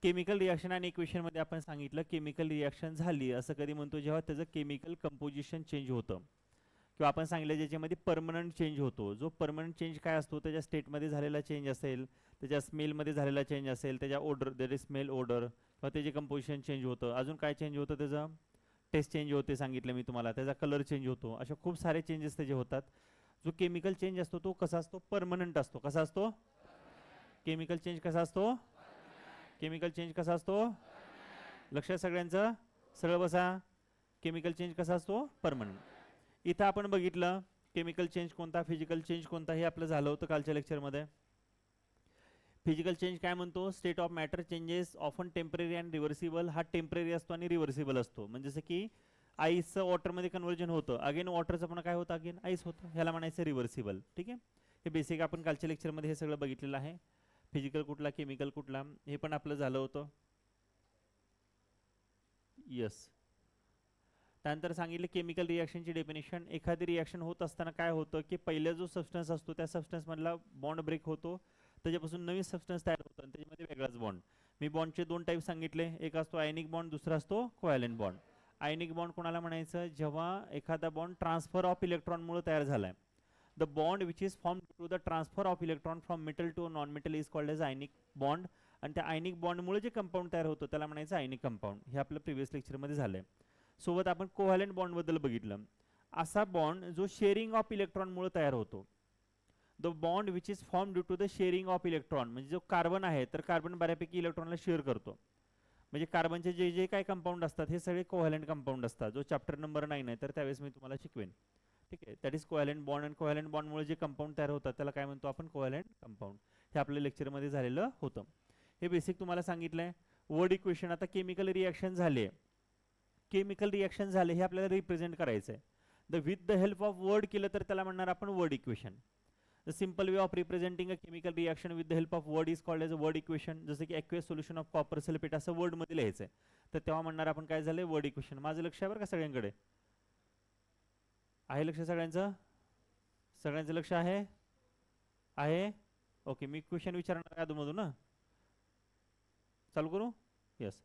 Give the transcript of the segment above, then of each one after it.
Chemical reaction आणि equation मध्ये आपण सांगितलं केमिकल रिॲक्शन झाली असं कधी म्हणतो जेव्हा त्याचं केमिकल कंपोजिशन चेंज होतं, किंवा आपण सांगितलं ज्याच्यामध्ये परमनंट चेंज होतो. जो परमनंट चेंज काय असतो, त्याच्या स्टेटमध्ये झालेला चेंज असेल, त्याच्या स्मेलमध्ये झालेला चेंज असेल, त्याच्या odour that is smell odour, किंवा त्याचे कंपोजिशन चेंज होतं. अजून काय चेंज होतं, त्याचं टेस्ट चेंज होते सांगितलं मी तुम्हाला, त्याचा कलर चेंज होतो. अशा खूप सारे चेंजेस त्याचे होतात. जो केमिकल चेंज असतो तो कसा असतो, परमनंट असतो. कसा असतो, केमिकल चेंज कसा असतो, केमिकल चेंज कसा असतो, लक्षात सगळ्यांचं, सरळ बसा. केमिकल चेंज कसा असतो, परमनंट. इथं आपण बघितलं केमिकल चेंज कोणता, फिजिकल चेंज कोणता, हे आपलं झालं होतं कालच्या लेक्चरमध्ये. फिजिकल चेंज काय म्हणतो, state of matter changes often temporary and reversible. हा टेम्पररी असतो आणि रिव्हर्सिबल असतो. म्हणजे जसं की आईसचं वॉटरमध्ये कन्वर्जन होतं, अगेन वॉटरचं पण काय होतं, अगेन आईस होतं. ह्याला म्हणायचं रिव्हर्सिबल. ठीक आहे, हे बेसिक आपण कालच्या लेक्चरमध्ये हे सगळं बघितलेलं आहे. फिजिकल कुठला, केमिकल कुठला, हे पण आपलं झालं होतं. यस. त्यानंतर सांगितलं केमिकल रिॲक्शनची डेफिनेशन. एखादी रिॲक्शन होत असताना काय होतं की पहिला जो सबस्टन्स असतो त्या सबस्टन्समधला बॉन्ड ब्रेक होतो, त्याच्यापासून नवीन सबस्टन्स तयार होतो आणि त्याच्यामध्ये वेगळाच बॉन्ड. मी बॉन्डचे दोन टाईप सांगितले, एक असतो आयनिक बॉन्ड, दुसरा असतो कोव्हॅलेंट बॉन्ड. आयनिक बॉन्ड कोणाला म्हणायचं, जेव्हा एखादा बॉन्ड ट्रान्सफर ऑफ इलेक्ट्रॉनमुळे तयार झालाय. The bond which is form to the transfer of electron from metal to non metal is called as ionic bond. आणि त्या आयनिक बॉन्डमुळे जे कंपाऊंड तयार होतं त्याला म्हणायचं आयनिक कंपाऊंड. हे आपलं प्रिव्हियस लेक्चरमध्ये झालंय. सोबत आपण कोव्हॅलेंट बॉन्ड बद्दल बघितलं. असा बॉन्ड जो शेअरिंग ऑफ इलेक्ट्रॉन मुळे तयार होतो. The bond which is form due to the sharing of electron, म्हणजे जो कार्बन आहे तर कार्बन बऱ्यापैकी इलेक्ट्रॉनला शेअर करतो. म्हणजे कार्बनचे जे जे काय कंपाऊंड असतात हे सगळे कोव्हॅलेंट कंपाऊंड असतात. जो चॅप्टर नंबर 9 आहे तर त्यावेळेस मी तुम्हाला शिकवेन. ठीक आहे, दॅट इज कोव्हॅलेंट बॉन्ड. आणि कोव्हॅलेंट बॉन्डमुळे जे कंपाऊंड तयार होतात त्याला काय म्हणतो आपण, कोव्हॅलेंट कंपाऊंड. हे आपल्या लेक्चरमध्ये झालेलं होतं. हे बेसिक तुम्हाला सांगितलंय. वर्ड इक्वेशन, आता केमिकल रिॲक्शन झाले, केमिकल रिॲक्शन झाले हे आपल्याला रिप्रेझेंट करायचं आहे. With the help of word केलं तर त्याला म्हणणार आपण word equation. The simple way of representing a chemical reaction with the help of word is called as a word equation. जसं की aqueous solution of copper sulphate असं वर्डमध्ये लिहायचं आहे, तर तेव्हा म्हणणार आपण काय झालंय, वर्ड इक्वेशन. माझं लक्ष आहे बरं का सगळ्यांकडे, आहे लक्ष सगळ्यांचं, सगळ्यांचं लक्ष आहे, आहे ओके. मी क्वेश्चन विचारणार आहे अधूनमधून ना, चालू करू. यस,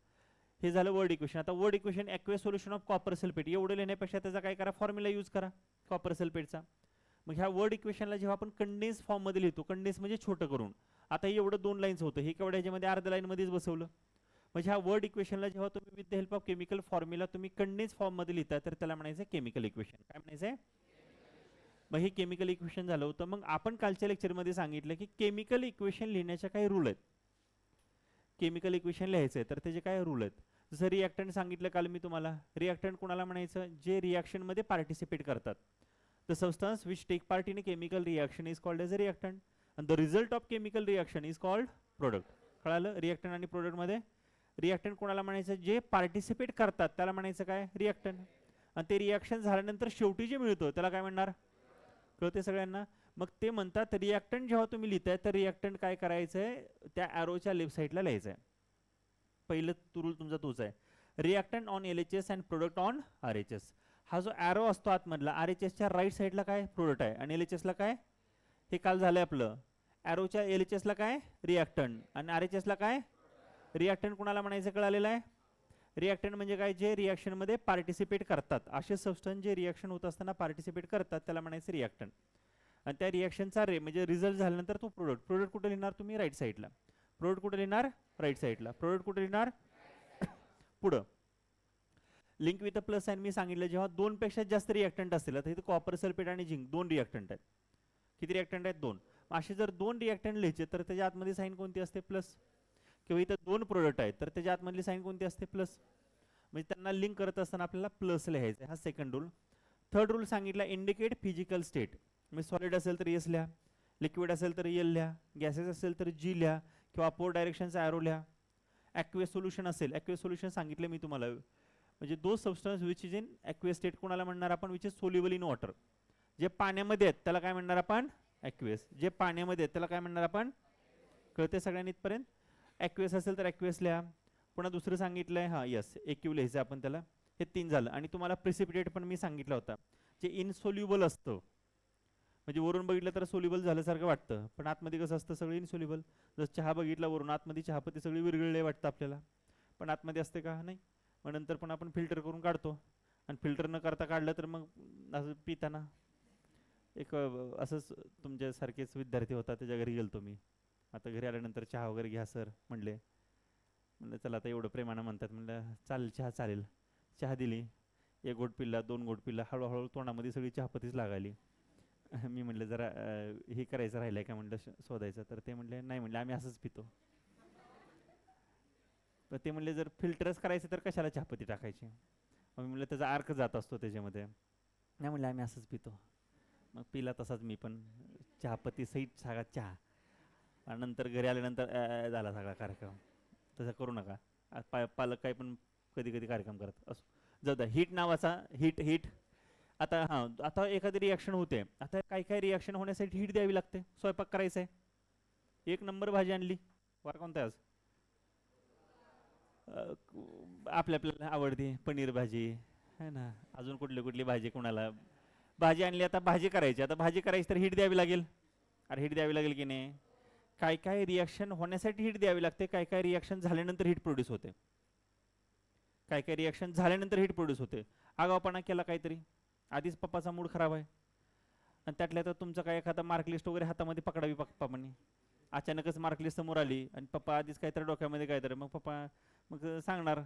हे झालं वर्ड इक्वेशन. आता word equation aqueous solution of copper sulphate एवढं लिहिण्यापेक्षा त्याचा काय करा, फॉर्म्युला यूज करा कॉपर सल्फेटचा. मग ह्या वर्ड इक्वेशनला जेव्हा आपण कंडेन्स फॉर्ममध्ये लिहितो, कंडेन्स म्हणजे छोटं करून, आता हे एवढं 2 लाईन्स होतं, हे केवढ्या ह्याच्यामध्ये अर्ध्या लाईनमध्येच बसवलं. म्हणजे ह्या वर्ड इक्वेशनला जेव्हा तुम्ही with the help of chemical formula तुम्ही कंडेन्स फॉर्ममध्ये लिहिता तर त्याला म्हणायचं केमिकल इक्वेशन. काय म्हणायचं, मग हे केमिकल इक्वेशन झालं होतं. मग आपण कालच्या लेक्चरमध्ये सांगितलं की केमिकल इक्वेशन लिहिण्याच्या काही रूल आहेत. केमिकल इक्वेशन लिहायचं आहे तर त्याचे काय रूल आहेत. जसं रिॲक्टंट सांगितलं काल मी तुम्हाला, रिॲक्टंट कोणाला म्हणायचं, जे रिॲक्शनमध्ये पार्टिसिपेट करतात. The substance which take part in a chemical reaction is called as a reactant and the result of chemical reaction is called product. कळालं, रिॲक्टंट आणि प्रोडक्टमध्ये. रिॲक्टंट कोणाला म्हणायचं, जे पार्टिसिपेट करतात त्याला म्हणायचं काय, रिॲक्टंट. आणि ते रिॲक्शन झाल्यानंतर शेवटी जे मिळतं त्याला काय म्हणणार, कळते सगळ्यांना. मग ते म्हणतात रिॲक्टंट जेव्हा तुम्ही लिहिताय तर रिॲक्टंट काय करायचंय, त्या ॲरोच्या लेफ्ट साईडला लिहायचं आहे. पहिलं रूल तुमचा तोच आहे. Reactant on LHS and product on RHS. हा जो ॲरो असतो आतमधला, RHSच्या राईट साईडला काय प्रोडक्ट आहे आणि LHSला काय, हे काल झालंय आपलं. ॲरोच्या LHSला काय रिॲक्टंट आणि RHSला काय, रिॲक्टंट कोणाला म्हणायचं कळालेलं आहे. रिॲक्टंट म्हणजे काय, जे रिॲक्शनमध्ये पार्टिसिपेट करतात, असे सबस्टन्स जे रिॲक्शन होत असताना पार्टिसिपेट करतात त्याला म्हणायचं रिॲक्टंट. आणि त्या रिॲक्शनचा म्हणजे रिझल्ट झाल्यानंतर तो प्रोडक्ट. प्रोडक्ट कुठे लिहिणार तुम्ही, राईट साईडला. प्रोडक्ट कुठे लिहिणार, राईट साईडला. प्रोडक्ट कुठे लिहिणार, पुढं. Link with a plus sign मी सांगितलं, जेव्हा 2 पेक्षा जास्त रिॲक्टंट असतील, आता इथे कॉपर सल्फेट आणि झिंक 2 रिॲक्टंट आहेत. किती रिॲक्टंट आहेत, 2. असे जर 2 रिॲक्टंट लिहायचे तर त्याच्या आतमध्ये साईन कोणती असते, प्लस. किंवा इथं 2 प्रोडक्ट आहेत तर त्याच्या आतमधली साईन कोणती असते, प्लस. म्हणजे त्यांना लिंक करत असताना आपल्याला प्लस लिहायचं, हा सेकंड रूल. थर्ड रूल सांगितला, इंडिकेट फिजिकल स्टेट. म्हणजे सॉलिड असेल तर येस लिहा, लिक्विड असेल तर एल लिहा, गॅसेस असेल तर जी लिहा, किंवा अपोर डायरेक्शनचा ॲरो लिहा. ॲक्वेस सोल्युशन असेल, ॲक्वेस सोल्युशन सांगितलं मी तुम्हाला, म्हणजे the substance which is in aqueous state कोणाला म्हणणार आपण, which is soluble in water. जे पाण्यामध्ये आहेत त्याला काय म्हणणार आपण, ॲक्वेस. जे पाण्यामध्ये आहेत त्याला काय म्हणणार आपण, कळते सगळ्यांनी इथपर्यंत. ॲक्वेस असेल तर ॲक्वेस लिहा. पुन्हा दुसरं सांगितलंय, हां यस, एक्यू लिहायचं आपण त्याला. हे 3 झालं. आणि तुम्हाला प्रिसिपिटेट पण मी सांगितलं होता, जे इनसोल्युबल असतं, म्हणजे वरून बघितलं तर सोल्युबल झाल्यासारखं वाटतं, पण आतमध्ये कसं असतं सगळं इनसोल्युबल. जर चहा बघितला वरून, आतमध्ये चहापत्ती सगळी विरघळले वाटतं आपल्याला, पण आतमध्ये असते का नाही. मग नंतर पण आपण फिल्टर करून काढतो, आणि फिल्टर न करता काढलं तर मग असं पिताना एक असंच तुमच्यासारखेच विद्यार्थी होता, त्याच्या घरी गेलतो मी. आता घरी आल्यानंतर चहा वगैरे घ्या सर म्हणले. म्हणलं चला आता एवढं प्रेमानं म्हणतात, म्हणलं चालेल चहा चालेल. चहा दिली, एक घोट पिल्ला, दोन घोट पिल्ला, हळूहळू तोंडामध्ये सगळी चहापत्तीच लागायली. मी म्हणलं जरा हे करायचं राहिलंय का म्हणलं, शोधायचं. तर ते म्हणले नाही, म्हणले आम्ही असंच पितो. तर ते म्हणले जर फिल्टरच करायचं तर कशाला चहापत्ती टाकायची. मग मी म्हणलं त्याचा अर्क जात असतो त्याच्यामध्ये. नाही म्हणले आम्ही असंच पितो. मग पिला तसाच मी पण, चहापत्ती सहित सगळा चहा. आणि नंतर घरी आल्यानंतर झाला सगळा कार्यक्रम. तसं करू नका. पालक काही पण कधी कधी कार्यक्रम करत असो. जाऊ द्या. हिट नावाचा, हिट हिट आता हां, आता एखादी रिॲक्शन होते. आता काही काही रिॲक्शन होण्यासाठी हीट द्यावी लागते. स्वयंपाक करायचा आहे, एक नंबर भाजी आणली, वार कोणता आहे आज? आपल्या आपल्याला आवडते पनीर भाजी है ना. अजून कुठली कुठली भाजी कोणाला. भाजी आणली, आता भाजी करायची. आता भाजी करायची तर हीट द्यावी लागेल. अरे हीट द्यावी लागेल की नाही. काय काय रिॲक्शन होण्यासाठी हीट द्यावी लागते, काय काय रिॲक्शन झाल्यानंतर हीट प्रोड्यूस होते. काय काय रिॲक्शन झाल्यानंतर हीट प्रोड्यूस होते. आगावपणा केला काहीतरी, आधीच पप्पाचा मूड खराब आहे, आणि त्यातल्या तर तुमचं काय एखादा मार्क लिस्ट वगैरे हातामध्ये पकडावी पप्पांनी. अचानकच मार्क लिस्ट समोर आली आणि पप्पा आधीच काहीतरी डोक्यामध्ये काहीतरी, मग पप्पा मग सांगणार.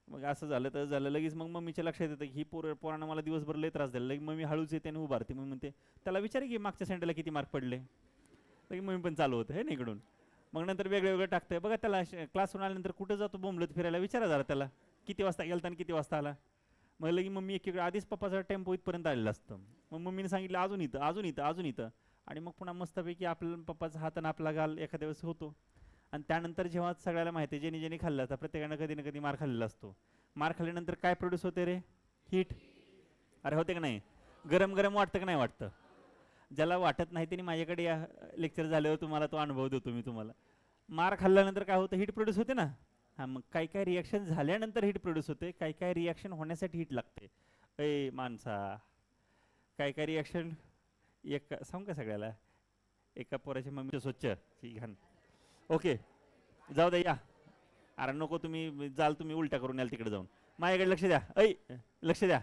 मग असं झालं तर झालं, लगेच मग मम्मीच्या लक्षात येतं की ही पोरानं मला दिवसभर लय त्रास दिला. लगेच मम्मी हळूच येते आणि उभारते. मग म्हणते त्याला विचार की मागच्या सँडलला किती मार्क पडले. लगेच मम्मी पण चालू होतं हे ना इकडून. मग नंतर वेगळं वेगळं टाकतंय बघा. त्याला क्लासहून आल्यानंतर कुठं जातो बोंबलत फिरायला, विचारा जरा त्याला किती वाजता गेलता आणि किती वाजता आला. मग लगी मम्मी एकीकडे आधीच पप्पाचा टेम्पो इथपर्यंत आलेला असतं. मग मम्मीने सांगितलं अजून इथं अजून इथं अजून इथं. आणि मग पुन्हा मस्तपैकी आपल्या पप्पाचा हात आणि आपला गाल एखाद्या वेळेस होतो. आणि त्यानंतर जेव्हा सगळ्याला माहिती आहे ज्याने ज्याने खाल्लं, तर प्रत्येकानं कधी ना कधी मार खाल्लेला असतो. मार खाल्ल्यानंतर काय प्रोड्यूस होते रे, हीट. अरे होते का नाही, गरम गरम वाटतं का नाही वाटतं. ज्याला वाटत नाही त्यांनी माझ्याकडे या, लेक्चर झाल्यावर तुम्हाला तो अनुभव देतो मी तुम्हाला. मार खाल्ल्यानंतर काय होतं, हीट प्रोड्यूस होते ना. हां, मग काही काही रिॲक्शन झाल्यानंतर हीट प्रोड्यूस होते, काही काही रिॲक्शन होण्यासाठी हीट लागते. ए माणसा, काही काही रिॲक्शन एक सांगू का सगळ्याला. एका पोराची मम्मी स्वच्छ ही घाण. ओके जाऊ द्या या. अरे नको, तुम्ही जाल तुम्ही उलट्या करून याल तिकडे जाऊन. माझ्याकडे लक्ष द्या. ऐ लक्ष द्या.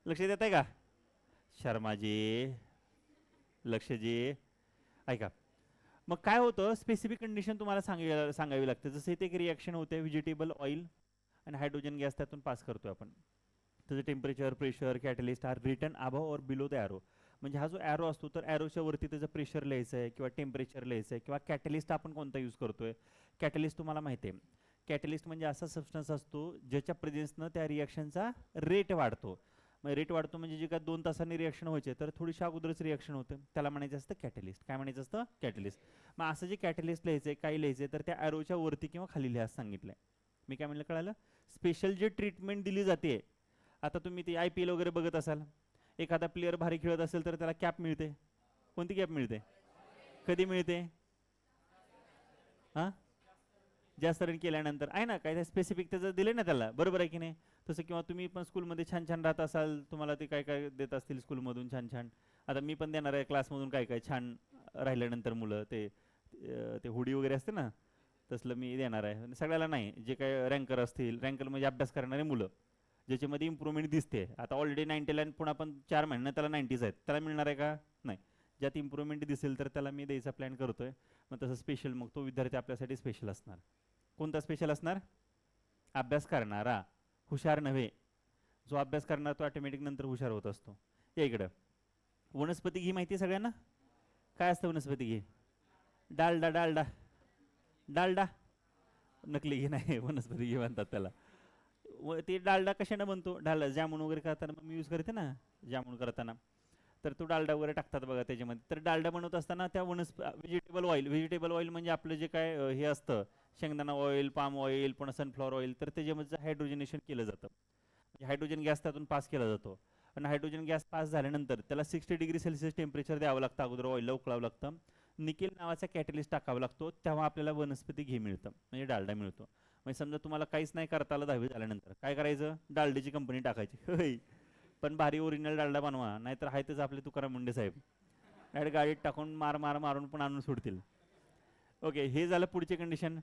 लक्ष देत आहे का शर्माजी, लक्ष जी. ऐका, मग काय होतं स्पेसिफिक कंडिशन तुम्हाला सांगावी लागते. जसं इथे एक रिॲक्शन होते, व्हेजिटेबल ऑइल आणि हायड्रोजन गॅस त्यातून पास करतो आपण. त्याचं temperature, pressure, catalyst are written above or below the arrow. म्हणजे हा जो ॲरो असतो तर ॲरोच्या वरती त्याचं प्रेशर लिहायचं आहे किंवा टेम्परेचर लिहायचं आहे, किंवा कॅटलिस्ट आपण कोणता यूज करतोय. कॅटलिस्ट तुम्हाला माहिती आहे, कॅटलिस्ट म्हणजे असा सबस्टन्स असतो ज्याच्या प्रेझेन्सनं त्या रिॲक्शनचा रेट वाढतो. मग रेट वाढतो म्हणजे जे काय 2 तासांनी रिॲक्शन व्हायचे तर थोडीशी अगोदरच रिॲक्शन होते, त्याला म्हणायचं असतं कॅटलिस्ट. काय म्हणायचं असतं, कॅटलिस्ट. मग असं जे कॅटलिस्ट लिहायचं आहे, काय लिहायचं तर त्या ॲरोच्या वरती किंवा खाली लिहायला सांगितलंय. मी काय म्हणलं कळालं. स्पेशल जे ट्रीटमेंट दिली जाते, आता तुम्ही ते IPL वगैरे बघत असाल, एखादा प्लेअर भारी खेळत असेल तर त्याला कॅप मिळते. कोणती कॅप मिळते, कधी मिळते. हां, जास्त रन केल्यानंतर आहे ना, काय स्पेसिफिक त्याचं दिलं ना त्याला, बरोबर आहे की नाही. तसं किंवा तुम्ही पण स्कूलमध्ये छान छान राहत असाल, तुम्हाला ते काय काय देत असतील स्कूलमधून छान छान. आता मी पण देणार आहे क्लासमधून काय काय छान राहिल्यानंतर मुलं ते ते हुडी वगैरे असते ना, तसलं मी देणार आहे सगळ्याला. नाही, जे काय रँकर असतील, रँकर म्हणजे अभ्यास करणारे मुलं ज्याच्यामध्ये इम्प्रूव्हमेंट दिसते. आता ऑलरेडी 90 आणि पुन्हा पण 4 महिन्यात त्याला 90s आहेत, त्याला मिळणार आहे का, नाही. ज्यात इम्प्रूव्हमेंट दिसेल तर त्याला मी द्यायचा प्लॅन करतोय. मग तसं स्पेशल, मग तो विद्यार्थी आपल्यासाठी स्पेशल असणार. कोणता स्पेशल असणार, अभ्यास करणारा, हुशार नव्हे. जो अभ्यास करणार तो ऑटोमॅटिक नंतर हुशार होत असतो. या इकडं. वनस्पती घी माहिती आहे सगळ्यांना. काय असतं वनस्पती घी, डालडा डालडा डालडा. नकली घी नाही, वनस्पती घी म्हणतात त्याला. ते डालडा कशाने बनतो, डालडा जामून वगैरे करताना मग मी यूज करते ना, जामून करताना तर तो डालडा वगैरे टाकतात बघा त्याच्यामध्ये. तर डालडा बनवत असताना त्या व्हेजिटेबल ऑइल, व्हेजिटेबल ऑइल म्हणजे आपलं जे काय हे असतं, शेंगदाणा ऑइल, पाम ऑइल, पुन्हा सनफ्लॉवर ऑइल, तर त्याच्यामध्ये हायड्रोजनेशन केलं जातं. म्हणजे हायड्रोजन गॅस त्यातून पास केला जातो. आणि हायड्रोजन गॅस पास झाल्यानंतर त्याला 60°C टेम्परेचर द्यावं लागतं, अगोदर ऑइलला उकळावं लागतं. निकेल नावाचा कॅटलिस्ट टाकावा लागतो, तेव्हा आपल्याला वनस्पती घी मिळतं, म्हणजे डालडा मिळतो. म्हणजे समजा तुम्हाला काहीच नाही करता आलं 10वी झाल्यानंतर, काय करायचं, डालड्याची कंपनी टाकायची. होय, पण भारी ओरिजिनल डालडा बनवा, नाहीतर आहे तेच आपले तुकाराम मुंडे साहेब. डायरेक्ट गाडीत टाकून मारून पण आणून सोडतील. ओके, हे झालं पुढची कंडिशन.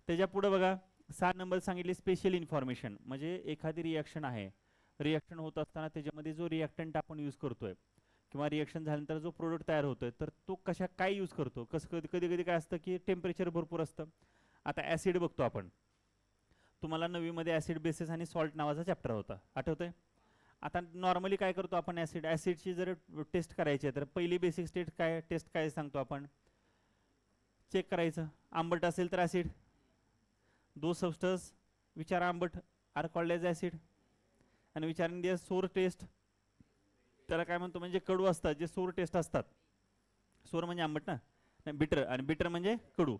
त्याच्या पुढे बघा 6 नंबर सांगितले स्पेशल इन्फॉर्मेशन, म्हणजे एखादी रिॲक्शन आहे, रिॲक्शन होत असताना त्याच्यामध्ये जो रिॲक्टंट आपण यूज करतोय किंवा रिॲक्शन झाल्यानंतर जो प्रोडक्ट तयार होतोय तर तो काय यूज करतो, कसं कधी कधी काय असतं की टेम्परेचर भरपूर असतं. आता ॲसिड बघतो आपण, तुम्हाला 9वी मध्ये ॲसिड बेसिस आणि सॉल्ट नावाचा चॅप्टर होता, आठवतंय? आता नॉर्मली काय करतो आपण, ॲसिडची जर टेस्ट करायची आहे तर पहिली बेसिक टेस्ट काय सांगतो आपण, चेक करायचं. आंबट असेल तर ॲसिड, दो सबस्टन्स विचार आंबट आर कॉल्ड एज ॲसिड, आणि विचारून द्या सोर टेस्ट, त्याला काय म्हणतो, म्हणजे कडू असतात जे सोर टेस्ट असतात. सोर म्हणजे आंबट ना, नाही बिटर, आणि बिटर म्हणजे कडू.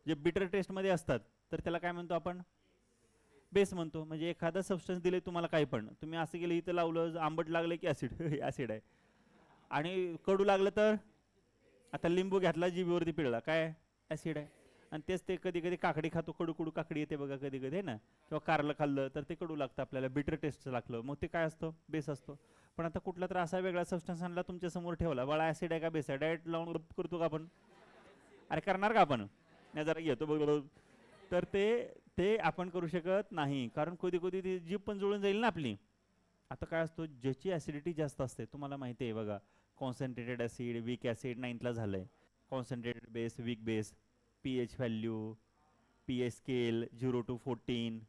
जे बिटर टेस्टमध्ये असतात तर त्याला काय म्हणतो आपण, बेस म्हणतो. म्हणजे एखादा सबस्टन्स दिले तुम्हाला काही पण, तुम्ही असं केलं इथं लावलं, आंबट लागलं की ॲसिड ॲसिड आहे, आणि कडू लागलं तर, आता लिंबू घातला जिभेवरती पिळला काय, ॲसिड आहे. आणि तेच ते कधी कधी काकडी खातो, कडू कडू काकडी येते बघा कधी कधी ना, किंवा कारलं खाल्लं तर ते कडू लागतं आपल्याला, बिटर टेस्ट लागलं, मग ते काय असतं, बेस असतो. पण आता कुठला तर असा वेगळा सबस्टन्स आणला तुमच्या समोर ठेवला, बाळा ॲसिड आहे का बेस आहे, डायरेक्ट लावून करतो का आपण, अरे करणार का आपण, नाही जरा घेतो बघ, तर ते ते आपण करू शकत नाही, कारण कधी कधी ती जीभ पण जुळून जाईल ना आपली. आता काय असतो, ज्याची ॲसिडिटी जास्त असते, तुम्हाला माहिती आहे बघा, concentrated acid, weak acid 9th ला झालंय, concentrated base, weak base, P H value, P H scale 0 to 14,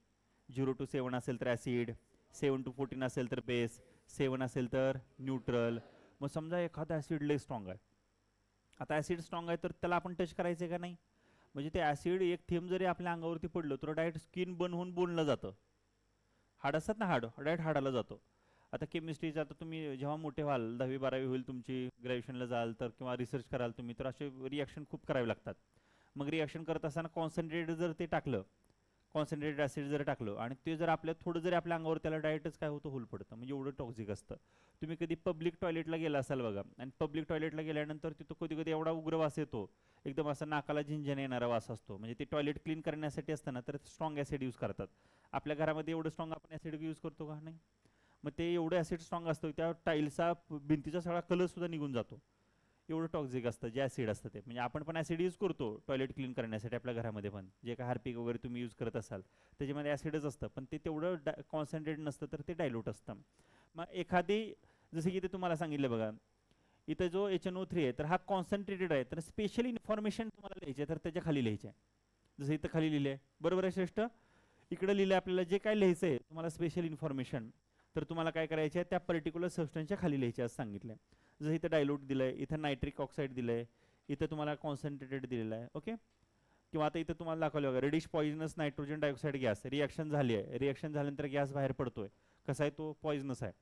0 to 7 असेल तर ॲसिड, 7 to 14 असेल तर बेस, 7 असेल तर न्यूट्रल. मग समजा एखादा ॲसिड लय स्ट्रॉंग आहे, आता ॲसिड स्ट्रॉंग आहे तर त्याला आपण टच करायचं का नाही, म्हणजे ते ॲसिड एक थेंब जरी आपल्या अंगावरती पडलं तर डायरेक्ट स्किन बर्न होऊन बोललं जातं. हाड असतात ना, हाड डायरेक्ट हाडाला जातो. आता केमिस्ट्रीचं आता तुम्ही जेव्हा मोठे व्हाल, 10वी 12वी होईल तुमची, ग्रॅज्युएशनला जाल तर किंवा रिसर्च कराल तुम्ही, तर असे रिॲक्शन खूप करावे लागतात. मग रिॲक्शन करत असताना कॉन्सन्ट्रेटेड जर ते टाकलं, कॉन्सन्ट्रेटेड ॲसिड जर टाकलं आणि ते जर आपल्या थोडं जरी आपल्या अंगावर, त्याला डायरेक्टच काय होतं, होल पडतं, म्हणजे एवढं टॉक्सिक असतं. तुम्ही कधी पब्लिक टॉयलेटला गेला असाल बघा, आणि पब्लिक टॉयलेटला गेल्यानंतर तिथं कधी कधी एवढा उग्र वास येतो, एकदम असा नाकाला झिंझण येणारा वास असतो, म्हणजे ते टॉयलेट क्लीन करण्यासाठी असताना तर स्ट्रॉंग ॲसिड यूज करतात. आपल्या घरामध्ये एवढं स्ट्रॉंग आपण ॲसिड यूज करतो का, नाही. मग ते एवढं ॲसिड स्ट्रॉंग असतं, त्या टाईल्सचा भिंतीचा सगळा कलर सुद्धा निघून जातो, एवढं टॉक्सिक असतं जे ॲसिड असतं ते. म्हणजे आपण पण ॲसिड यूज करतो टॉयलेट क्लीन करण्यासाठी आपल्या घरामध्ये, पण जे काय हार्पिक वगैरे तुम्ही यूज करत असाल त्याच्यामध्ये ॲसिडच असतं, पण ते तेवढं कॉन्सन्ट्रेट नसतं, तर ते डायल्यूट असतं. मग एखादी, जसं की ते तुम्हाला सांगितलं बघा, इथं जो HNO3 आहे तर हा कॉन्सन्ट्रेटेड आहे, तर स्पेशल इन्फॉर्मेशन तुम्हाला लिहायची आहे तर त्याच्या खाली लिहायचे आहे. जसं इथं खाली लिहिले आहे, बरोबर आहे श्रेष्ठ, इकडे लिहिलं आपल्याला जे काय लिहायचं आहे तुम्हाला स्पेशल इन्फॉर्मेशन, तर तुम्हाला काय करायचे आहे, त्या पर्टिक्युलर सबस्टन्सच्या खाली लिहायचे असं सांगितलं. जसं इथं डायल्यूट दिलं आहे, इथं नायट्रिक ऑक्साईड दिलं आहे, इथं तुम्हाला कॉन्सन्ट्रेटेड दिलेलं आहे, ओके. किंवा आता इथं तुम्हाला दाखवलं बघा, reddish poisonous nitrogen dioxide gas, reaction झाली आहे, रिॲक्शन झाल्यानंतर गॅस बाहेर पडतोय, कसा आहे तो, पॉइझनस आहे,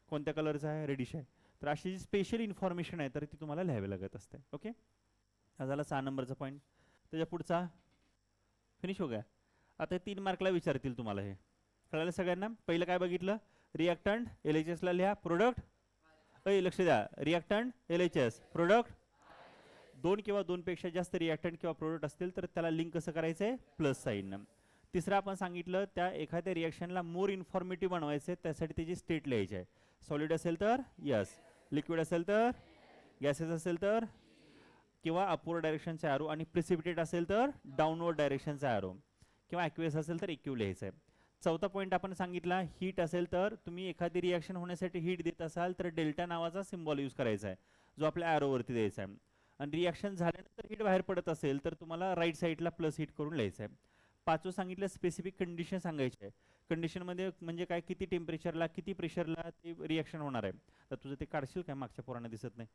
कोणत्या कलरचा आहे, रेडिश आहे. तर अशी जी स्पेशल इन्फॉर्मेशन आहे तर ती तुम्हाला लिहावी लागत असते, ओके. हा झाला 6 नंबरचा पॉईंट. त्याच्या पुढचा फिनिश हो गया. आता 3 मार्कला विचारतील तुम्हाला, हे कळालं सगळ्यांना. पहिलं काय बघितलं, रिॲक्टंट, LHS ला लिहा, प्रोडक्ट, लक्ष द्या, रिॲक्टंट LHS, प्रोडक्ट, 2 किंवा 2 पेक्षा जास्त रिॲक्टंट किंवा प्रोडक्ट असतील तर त्याला लिंक कसं करायचं आहे, प्लस साईन. तिसरं आपण सांगितलं, त्या एखाद्या रिॲक्शनला मोर इन्फॉर्मेटिव्ह बनवायचं आहे, त्यासाठी त्याची स्टेट लिहायची आहे. सॉलिड असेल तर यस, लिक्विड असेल तर, गॅसेस असेल तर, किंवा अपवर्ड डायरेक्शनचा ॲरो, आणि प्रिसिपिटेट असेल तर डाऊनवर्ड डायरेक्शनचा ॲरो, किंवा ॲक्वेस असेल तर इक्यू लिहायचं आहे. चौथा पॉईंट आपण सांगितला, हीट असेल तर तुम्ही एखादी रिॲक्शन होण्यासाठी हीट देत असाल तर डेल्टा नावाचा सिम्बॉल यूज करायचा आहे, जो आपल्या ॲरोवरती द्यायचा आहे. आणि रिॲक्शन झाल्यानंतर हीट बाहेर पडत असेल तर तुम्हाला राईट साईडला प्लस हीट करून लिहायचं आहे. पाचवं सांगितलं, स्पेसिफिक कंडिशन सांगायची आहे. कंडिशनमध्ये म्हणजे काय, किती टेम्परेचरला किती प्रेशरला ते रिॲक्शन होणार आहे. तर तुझं ते काढशील काय, मागच्या पोरांना दिसत नाही.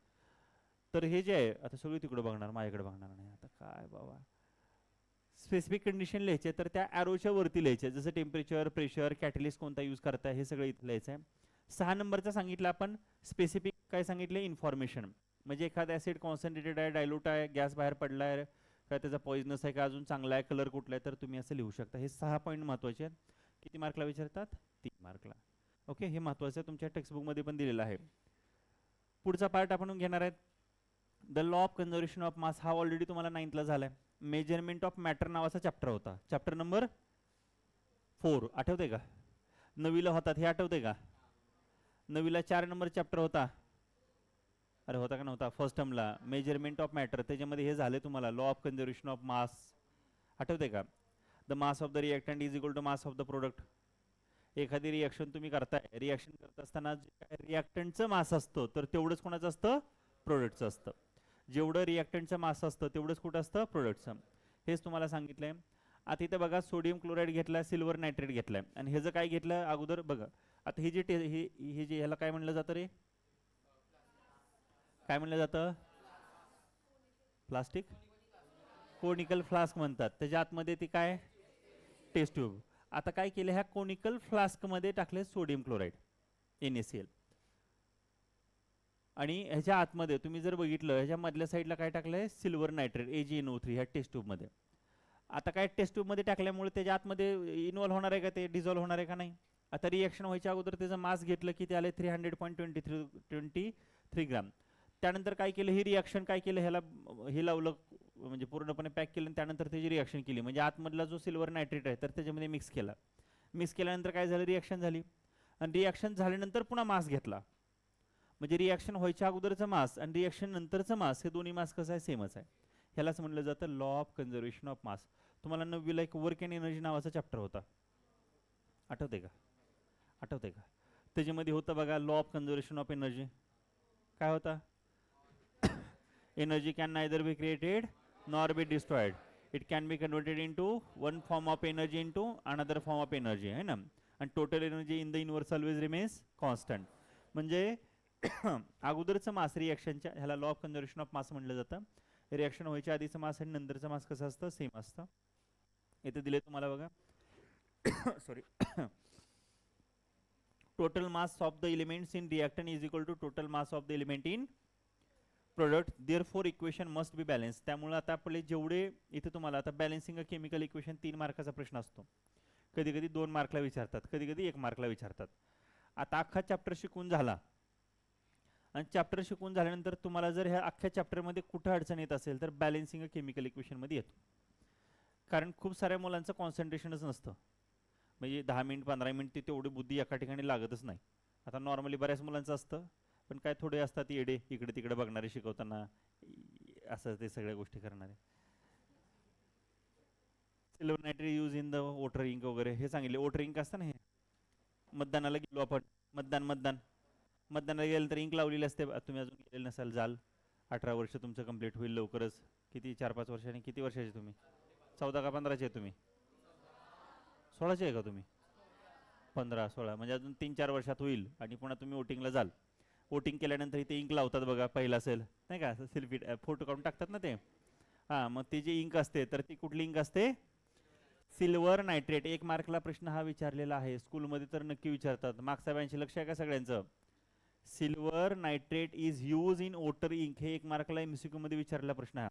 तर हे जे आहे, आता सगळी तिकडे बघणार, माझ्याकडे बघणार नाही, आता काय बाबा, स्पेसिफिक कंडिशन लिहायचे तर त्या ॲरोच्या वरती लिहायचे, जसं टेम्परेचर, प्रेशर, कॅटलिस्ट कोणता यूज करताय, हे सगळं इथं लिहायचं आहे. 6 नंबरचा सांगितलं आपण, स्पेसिफिक काय सांगितले, इन्फॉर्मेशन, म्हणजे एखादा ॲसिड कॉन्सन्ट्रेटेड आहे, डायल्यूट आहे, गॅस बाहेर पडला आहे, काय त्याचा पॉइझनस आहे का, अजून चांगला आहे, कलर कुठला आहे, तर तुम्ही असं लिहू शकता. हे 6 पॉईंट महत्त्वाचे आहेत. किती मार्कला विचारतात, 3 मार्कला, ओके. हे महत्त्वाचं आहे, तुमच्या टेक्स्टबुकमध्ये पण दिलेलं आहे. पुढचा पार्ट आपण घेणार आहेत, the law of conservation of मास. हा ऑलरेडी तुम्हाला 9th ला झालाय. मेजरमेंट ऑफ मॅटर नावाचा चॅप्टर होता, चॅप्टर नंबर 4, आठवते का, 9वीला होतात, हे आठवते का, 9वीला 4 नंबर चॅप्टर होता, अरे होता का नव्हता फर्स्ट टर्मला मेजरमेंट ऑफ मॅटर, त्याच्यामध्ये हे झाले तुम्हाला law of conservation of mass, आठवते का? The mass of the reactant is equal to mass of the product. एखादी रिएक्शन तुम्ही करताय, रिएक्शन करत असताना जे काय रिएक्टंटचं मास असतं तर तेवढंच कोणाचं असतं? प्रोडक्टचं असतं. जेवढं रिएक्टंटचं मास असतं तेवढंच कुठं असतं? प्रोडक्टचं. हेच तुम्हाला सांगितलंय. आता इथे बघा सोडियम क्लोराईड घेतलाय, सिल्वर नायट्रेट घेतलाय आणि ह्याचं काय घेतलं अगोदर बघा. आता ही जी हे जे ह्याला काय म्हणलं जातं रे? काय म्हणलं जातं? प्लास्टिक कोनिकल फ्लास्क म्हणतात. त्याच्या आतमध्ये ती काय? Test tube. आता काय केलं, ह्या कोनिकल फ्लास्क मध्ये टाकले सोडियम क्लोराईड NaCl आणि ह्याच्या आतमध्ये तुम्ही जर बघितलं ह्याच्या मधल्या साईडला काय टाकलंय? सिल्वर नायट्रेट AgNO3 ह्या टेस्ट ट्यूब मध्ये. आता काय टेस्ट ट्यूब मध्ये टाकल्यामुळे त्याच्या आतमध्ये इन्व्हॉल्व होणार आहे का? ते डिझॉल्व्ह होणार आहे का? नाही. आता रिएक्शन व्हायच्या अगोदर त्याचं मास घेतलं की ते आले 300.23 ग्राम. त्यानंतर काय केलं, ही रिएक्शन काय केलं, ह्याला हे लावलं म्हणजे पूर्णपणे पॅक केलं आणि त्यानंतर त्याची रिएक्शन केली, म्हणजे आतमधला जो सिल्वर नायट्रेट आहे तर त्याच्यामध्ये मिक्स केला. मिक्स केल्यानंतर काय झालं? रिएक्शन झाली आणि रिएक्शन झाल्यानंतर पुन्हा मास घेतला. म्हणजे रिएक्शन व्हायच्या अगोदरचा मास आणि रिएक्शन नंतरचा मास हे दोन्ही मास कसं आहे? सेमच आहे. ह्यालाच म्हणलं जातं लॉ ऑफ कन्झर्वेशन ऑफ मास. तुम्हाला 9वीला एक वर्क अँड एनर्जी नावाचा चॅप्टर होता, आठवते का? आठवते का? त्याच्यामध्ये होतं बघा law of conservation of energy. काय होता? Energy can neither be created nor be destroyed, it can be converted into one form of energy into another form of energy, है ना. आणि total energy in the universe always remains constant. म्हणजे अगोदरचं मास रिएक्शनच्या ह्याला law of conservation of मास म्हटलं जातं. Reaction व्हायच्या आधीचं मास आणि नंतरचं मास कसं असतं? सेम असतं. इथे दिले तुम्हाला बघा. Sorry. Total mass of the elements in reactant is equal to total mass of the element in product. Therefore equation must be balance. त्यामुळे आता आपले जेवढे इथे तुम्हाला आता बॅलन्सिंग अ केमिकल इक्वेशन 3 मार्काचा प्रश्न असतो, कधी कधी 2 मार्कला विचारतात, कधी कधी 1 मार्कला विचारतात. आता अख्खा चॅप्टर शिकून झाला आणि चॅप्टर शिकून झाल्यानंतर तुम्हाला जर ह्या अख्ख्या चॅप्टरमध्ये कुठं अडचण येत असेल तर बॅलन्सिंग अ केमिकल इक्वेशनमध्ये येतो. कारण खूप साऱ्या मुलांचं कॉन्सन्ट्रेशनच नसतं, म्हणजे 10 मिनिट 15 मिनिट ती तेवढी बुद्धी एका ठिकाणी लागतच नाही. आता नॉर्मली बऱ्याच मुलांचं असतं, पण काय थोडे असतात येडे इकडे तिकडे बघणारे शिकवताना, असं ते सगळ्या गोष्टी करणारे. Silver nitrate use in the voter ink वगैरे हे सांगितले. वोटर इंक असतं ना, हे मतदानाला गेलो आपण, मतदानाला गेलं तर इंक लावलेली असते. तुम्ही अजून गेलेलं नसाल, जाल. 18 वर्ष तुमचं कंप्लीट होईल लवकरच. किती 4-5 वर्षांनी? किती वर्षाचे तुम्ही? 14 का 15चे आहे तुम्ही? 16चे आहे का तुम्ही? 15-16 म्हणजे अजून 3-4 वर्षात होईल आणि पुन्हा तुम्ही वोटिंगला जाल. वोटिंग केल्यानंतर इथे इंक लावतात बघा, पहिला असेल नाही का, सेल्फी फोटो काढून टाकतात ना ते. हां, मग ती जी इंक असते तर ती कुठली इंक असते? Silver nitrate. 1 मार्कला प्रश्न हा विचारलेला आहे, स्कूलमध्ये तर नक्की विचारतात. मागच्या 82 लक्ष आहे का सगळ्यांचं? Silver nitrate is use in water ink, हे 1 मार्कला MCQ मध्ये विचारलेला प्रश्न हा.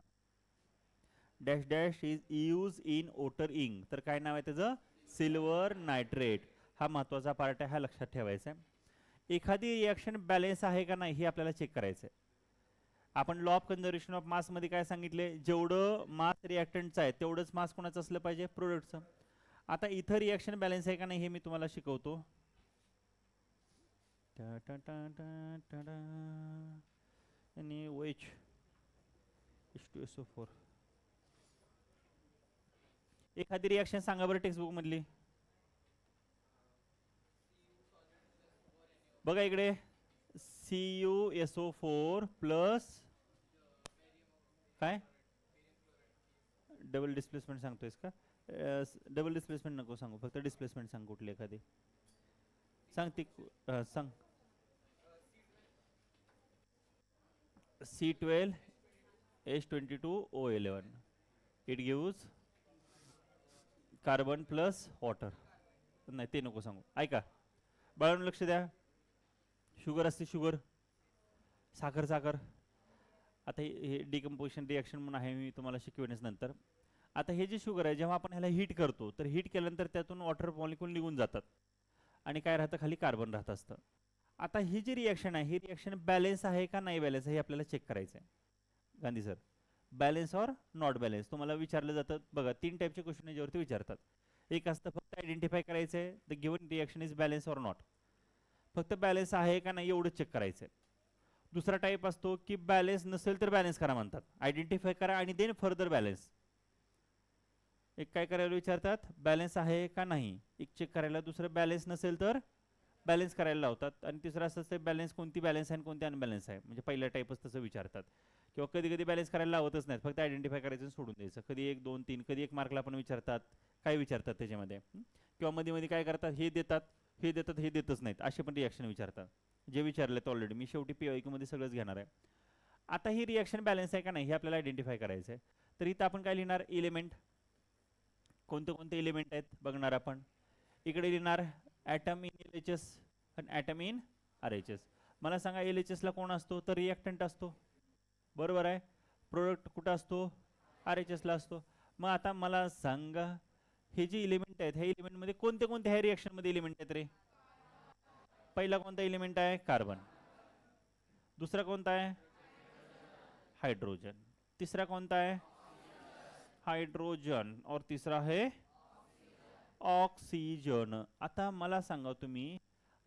Dash dash is use in water ink, तर काय नाव आहे त्याचं? Silver nitrate. हा महत्वाचा पार्ट आहे, हा लक्षात ठेवायचा आहे. एखादी रिएक्शन बॅलन्स आहे का नाही हे आपल्याला चेक करायचं आहे. आपण लॉ ऑफ कन्झर्वेशन ऑफ मास मध्ये काय सांगितले? जेवढं मास रिएक्टंटचं आहे तेवढंच मास कोणाचं असलं पाहिजे? प्रोडक्टचं. आता इथं रिएक्शन बॅलन्स आहे का नाही हे मी तुम्हाला शिकवतो. आणि OH H2SO4. एखादी रिएक्शन सांगा बरं टेक्स्टबुक मधली. बघा इकडे, CuSO4 प्लस काय? डबल डिस्प्लेसमेंट सांगतोयस का? डबल डिस्प्लेसमेंट नको सांगू, फक्त डिस्प्लेसमेंट सांग कुठली एखादी सांग. ती सांग. C12H22O11. It gives carbon plus water. नाही ते नको सांगू. ऐका बाळांनो, लक्ष द्या. शुगर असते, शुगर, साखर साखर. आता हे डिकम्पोजिशन रिॲक्शन म्हणून आहे, मी तुम्हाला शिकवण्यास नंतर. आता हे जे शुगर आहे जेव्हा आपण ह्याला हीट करतो तर हीट केल्यानंतर त्यातून वॉटर मॉलिक्यूल निघून जातात आणि काय राहतं? खाली कार्बन राहत असतं. आता ही जी रिॲक्शन आहे ही रिॲक्शन बॅलन्स आहे का नाही बॅलन्स हे आपल्याला चेक करायचं आहे. Gandhi sir, balance or not balance तुम्हाला विचारलं जातं बघा. 3 टाईपचे क्वेश्चन याच्यावरती विचारतात. एक असतं फक्त आयडेंटिफाय करायचं आहे the given reaction is balance or not, फक्त बॅलन्स आहे का नाही एवढंच चेक करायचं आहे. दुसरा टाईप असतो की बॅलन्स नसेल तर बॅलन्स करा म्हणतात, आयडेंटिफाय करा आणि देन फर्दर बॅलन्स. एक काय करायला विचारतात, बॅलन्स आहे का नाही एक चेक करायला, दुसरं बॅलन्स नसेल तर बॅलन्स करायला लावतात, आणि तिसरं असं असतं बॅलन्स कोणती बॅलन्स आहे आणि कोणती अनबॅलन्स आहे, म्हणजे पहिल्या टाईपच तसं विचारतात. किंवा कधी कधी बॅलन्स करायला लावतच नाहीत, फक्त आयडेंटिफाय करायचं आणि सोडून द्यायचं. कधी 1 2 3 कधी 1 मार्कला पण विचारतात, काय विचारतात त्याच्यामध्ये. किंवा मध्ये मध्ये काय करतात, हे देतात हे देतात हे देतच नाहीत, असे पण रिॲक्शन विचारतात. जे विचारलेत ऑलरेडी, मी शेवटी PYQ मध्ये सगळंच घेणार आहे. आता ही रिॲक्शन बॅलन्स आहे का नाही हे आपल्याला आयडेंटिफाय करायचं आहे. तर इथं आपण काय लिहिणार, एलिमेंट. कोणते कोणते एलिमेंट आहेत बघणार आपण. इकडे लिहिणार ॲटम इन LHS आणि ॲटम इन RHS. मला सांगा LHS ला कोण असतो, तर रिॲक्टंट असतो, बरोबर आहे. प्रोडक्ट कुठं असतो, RHS ला असतो. मग आता मला सांगा हे जे एलिमेंट आहेत, ह्या एलिमेंटमध्ये कोणते कोणते ह्या रिॲक्शनमध्ये एलिमेंट आहेत रे. पहिला कोणता एलिमेंट आहे, कार्बन. दुसरा कोणता आहे, हाइड्रोजन. तीसरा कौन है, हाइड्रोजन. और तीसरा है ऑक्सिजन. आता मला सांगा तुम्ही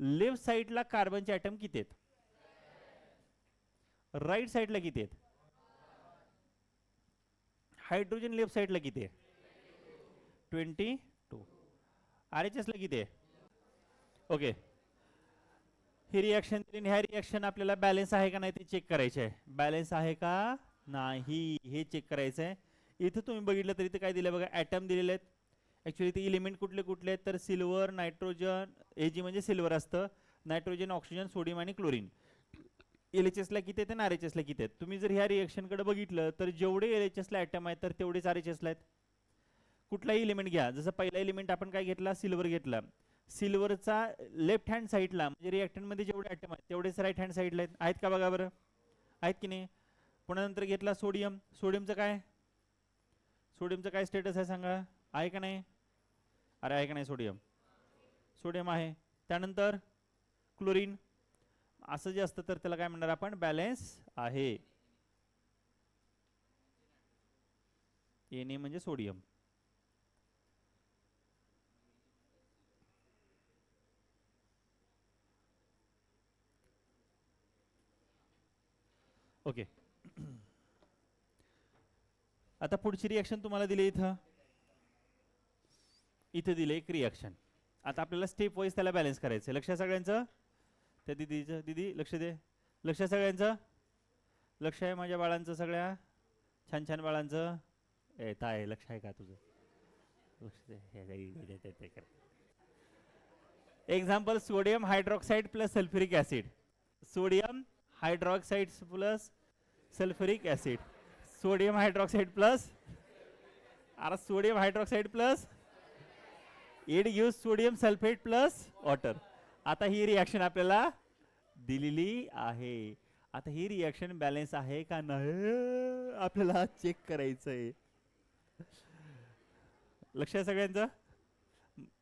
लेफ्ट साइडला कार्बनचे ॲटम किती आहेत, राईट साइडला किती आहेत, हाइड्रोजन लेफ्ट साइडला किती आहे, 22. RHS ला किती आहे. ओके, ही रिॲक्शन दिली, ह्या रिॲक्शन आपल्याला बॅलन्स आहे का नाही ते चेक करायचे आहे. बॅलन्स आहे का नाही हे चेक करायचं आहे. इथं तुम्ही बघितलं तर इथं काय दिलं बघा, ॲटम दिलेले आहेत. ॲक्च्युली ते एलिमेंट कुठले कुठले आहेत, तर सिल्वर, नायट्रोजन, Ag म्हणजे सिल्वर असतं, नायट्रोजन, ऑक्सिजन, सोडियम आणि क्लोरीन. LHS ला किती आहेत आणि RHS ला किती आहेत. तुम्ही जर ह्या रिॲक्शनकडे बघितलं तर जेवढे LHS ला ॲटम आहेत तर तेवढेच RHS ला आहेत. कुठलाही एलिमेंट घ्या, जसं पहिला एलिमेंट आपण काय घेतला, सिल्वर घेतला. सिल्वरचा लेफ्ट हँड साईडला म्हणजे रिॲक्टंट मध्ये जेवढे ॲटम आहेत तेवढेच राईट हँड साईडला आहेत का बघा बरं, आहेत की नाही. पुन्हा नंतर घेतला सोडियम, सोडियमचं काय, सोडियमचं काय स्टेटस आहे सांगा, आहे का नाही. अरे आहे का नाही, सोडियम सोडियम आहे. त्यानंतर क्लोरीन, असं जे असतं तर त्याला काय म्हणणार आपण, बॅलन्स आहे. Na म्हणजे सोडियम. ओके, आता पुढची रिॲक्शन तुम्हाला दिली इथं, इथं दिले एक रिॲक्शन. आता आपल्याला स्टेप वाईज त्याला बॅलन्स करायचं. लक्ष सगळ्यांचं, त्या दिदीचं, दिदी लक्ष दे, लक्ष सगळ्यांचं, लक्ष आहे माझ्या बाळांचं, सगळ्या छान छान बाळांचं. येत आहे, लक्ष आहे का तुझं, लक्ष दे. Example, sodium hydroxide plus sulphuric acid, sodium hydroxide plus sulphuric acid, sodium hydroxide plus, अरे sodium hydroxide plus, it gives sodium sulphate plus water. आता ही रिॲक्शन आपल्याला दिलेली आहे. आता ही रिॲक्शन बॅलन्स आहे का नाही आपल्याला चेक करायचंय. लक्ष आहे सगळ्यांचं,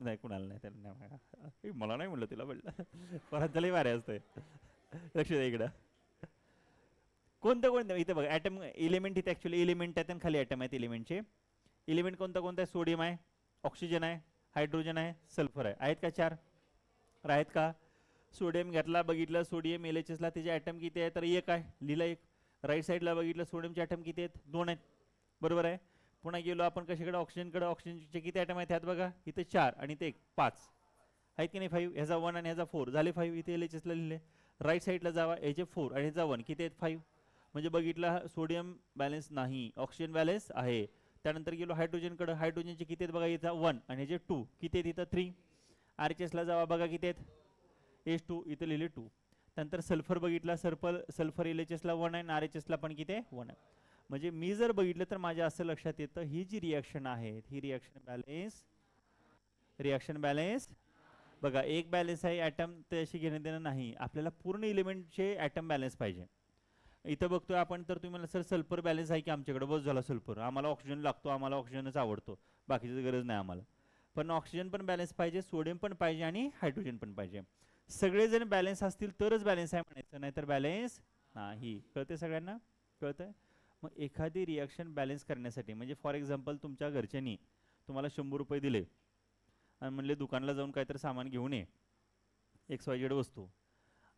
नाही कुणाला नाही, त्याला मला नाही म्हणलं, तिला म्हणलं परत त्याला वारे असतंय. लक्ष द्या इकडं, कोणतं कोणतं इथे बघा ॲटम एलिमेंट, इथे ॲक्च्युली एलिमेंट आहेत आणि खाली ॲटम आहेत. एलिमेंटचे एलिमेंट कोणतं कोणतं आहे, सोडियम आहे, ऑक्सिजन आहे, हायड्रोजन आहे, सल्फर आहे. आहेत का 4, आहेत का. सोडियम घेतला, बघितलं सोडियम LHS ला त्याचे ॲटम किती आहे, तर 1 आहे, लिहिलं 1. राईट साईडला बघितलं सोडियमचे ॲटम किती आहेत, 2 आहेत, बरोबर आहे. पुन्हा गेलो आपण कशाकडे, ऑक्सिजनकडे, ऑक्सिजनचे किती ॲटम आहेत ह्यात बघा, इथे 4 आणि ते 1 5 आहेत की नाही, 5. ह्याचा 1 आणि ह्याचा 4 झाले 5, इथे LHS ला लिहिले. राईट साईडला जावा, ह्याचे 4 आणि ह्याचा 1 किती आहेत, 5. म्हणजे बघितलं सोडियम बॅलन्स नाही, ऑक्सिजन बॅलन्स आहे. त्यानंतर गेलो हायड्रोजनकडे, हायड्रोजनचे किती आहेत बघा, इथं 1 आणि ह्याचे 2 किती आहेत, इथं 3. RHS ला जावा, बघा किती आहेत, H2 इथं लिहिले 2. त्यानंतर सल्फर बघितला, सल्फर LHS ला 1 आहे आणि RHS ला पण किती आहे, 1 आहे. म्हणजे मी जर बघितलं तर माझ्या असं लक्षात येतं ही जी रिॲक्शन आहे ही रिॲक्शन बॅलन्स बघा. एक बॅलन्स आहे ॲटम ते अशी घेणं देणं नाही, आपल्याला पूर्ण एलिमेंटचे ॲटम बॅलन्स पाहिजे. इथं बघतोय आपण तर तुम्ही मला सर सल्फर बॅलन्स आहे की आमच्याकडे, बस झाला सल्फर, आम्हाला ऑक्सिजन लागतो, आम्हाला ऑक्सिजनच आवडतो, बाकीची गरज नाही आम्हाला. पण ऑक्सिजन पण बॅलन्स पाहिजे, सोडियम पण पाहिजे आणि हायड्रोजन पण पाहिजे. सगळेजण बॅलन्स असतील तरच बॅलन्स आहे म्हणायचं, नाहीतर बॅलन्स नाही. कळते सगळ्यांना, कळतंय. मग एखादी रिॲक्शन बॅलन्स करण्यासाठी म्हणजे फॉर एक्झाम्पल तुमच्या घरच्यांनी तुम्हाला 100 रुपये दिले आणि म्हणले दुकानला जाऊन काहीतरी सामान घेऊन ये XYZ वस्तू.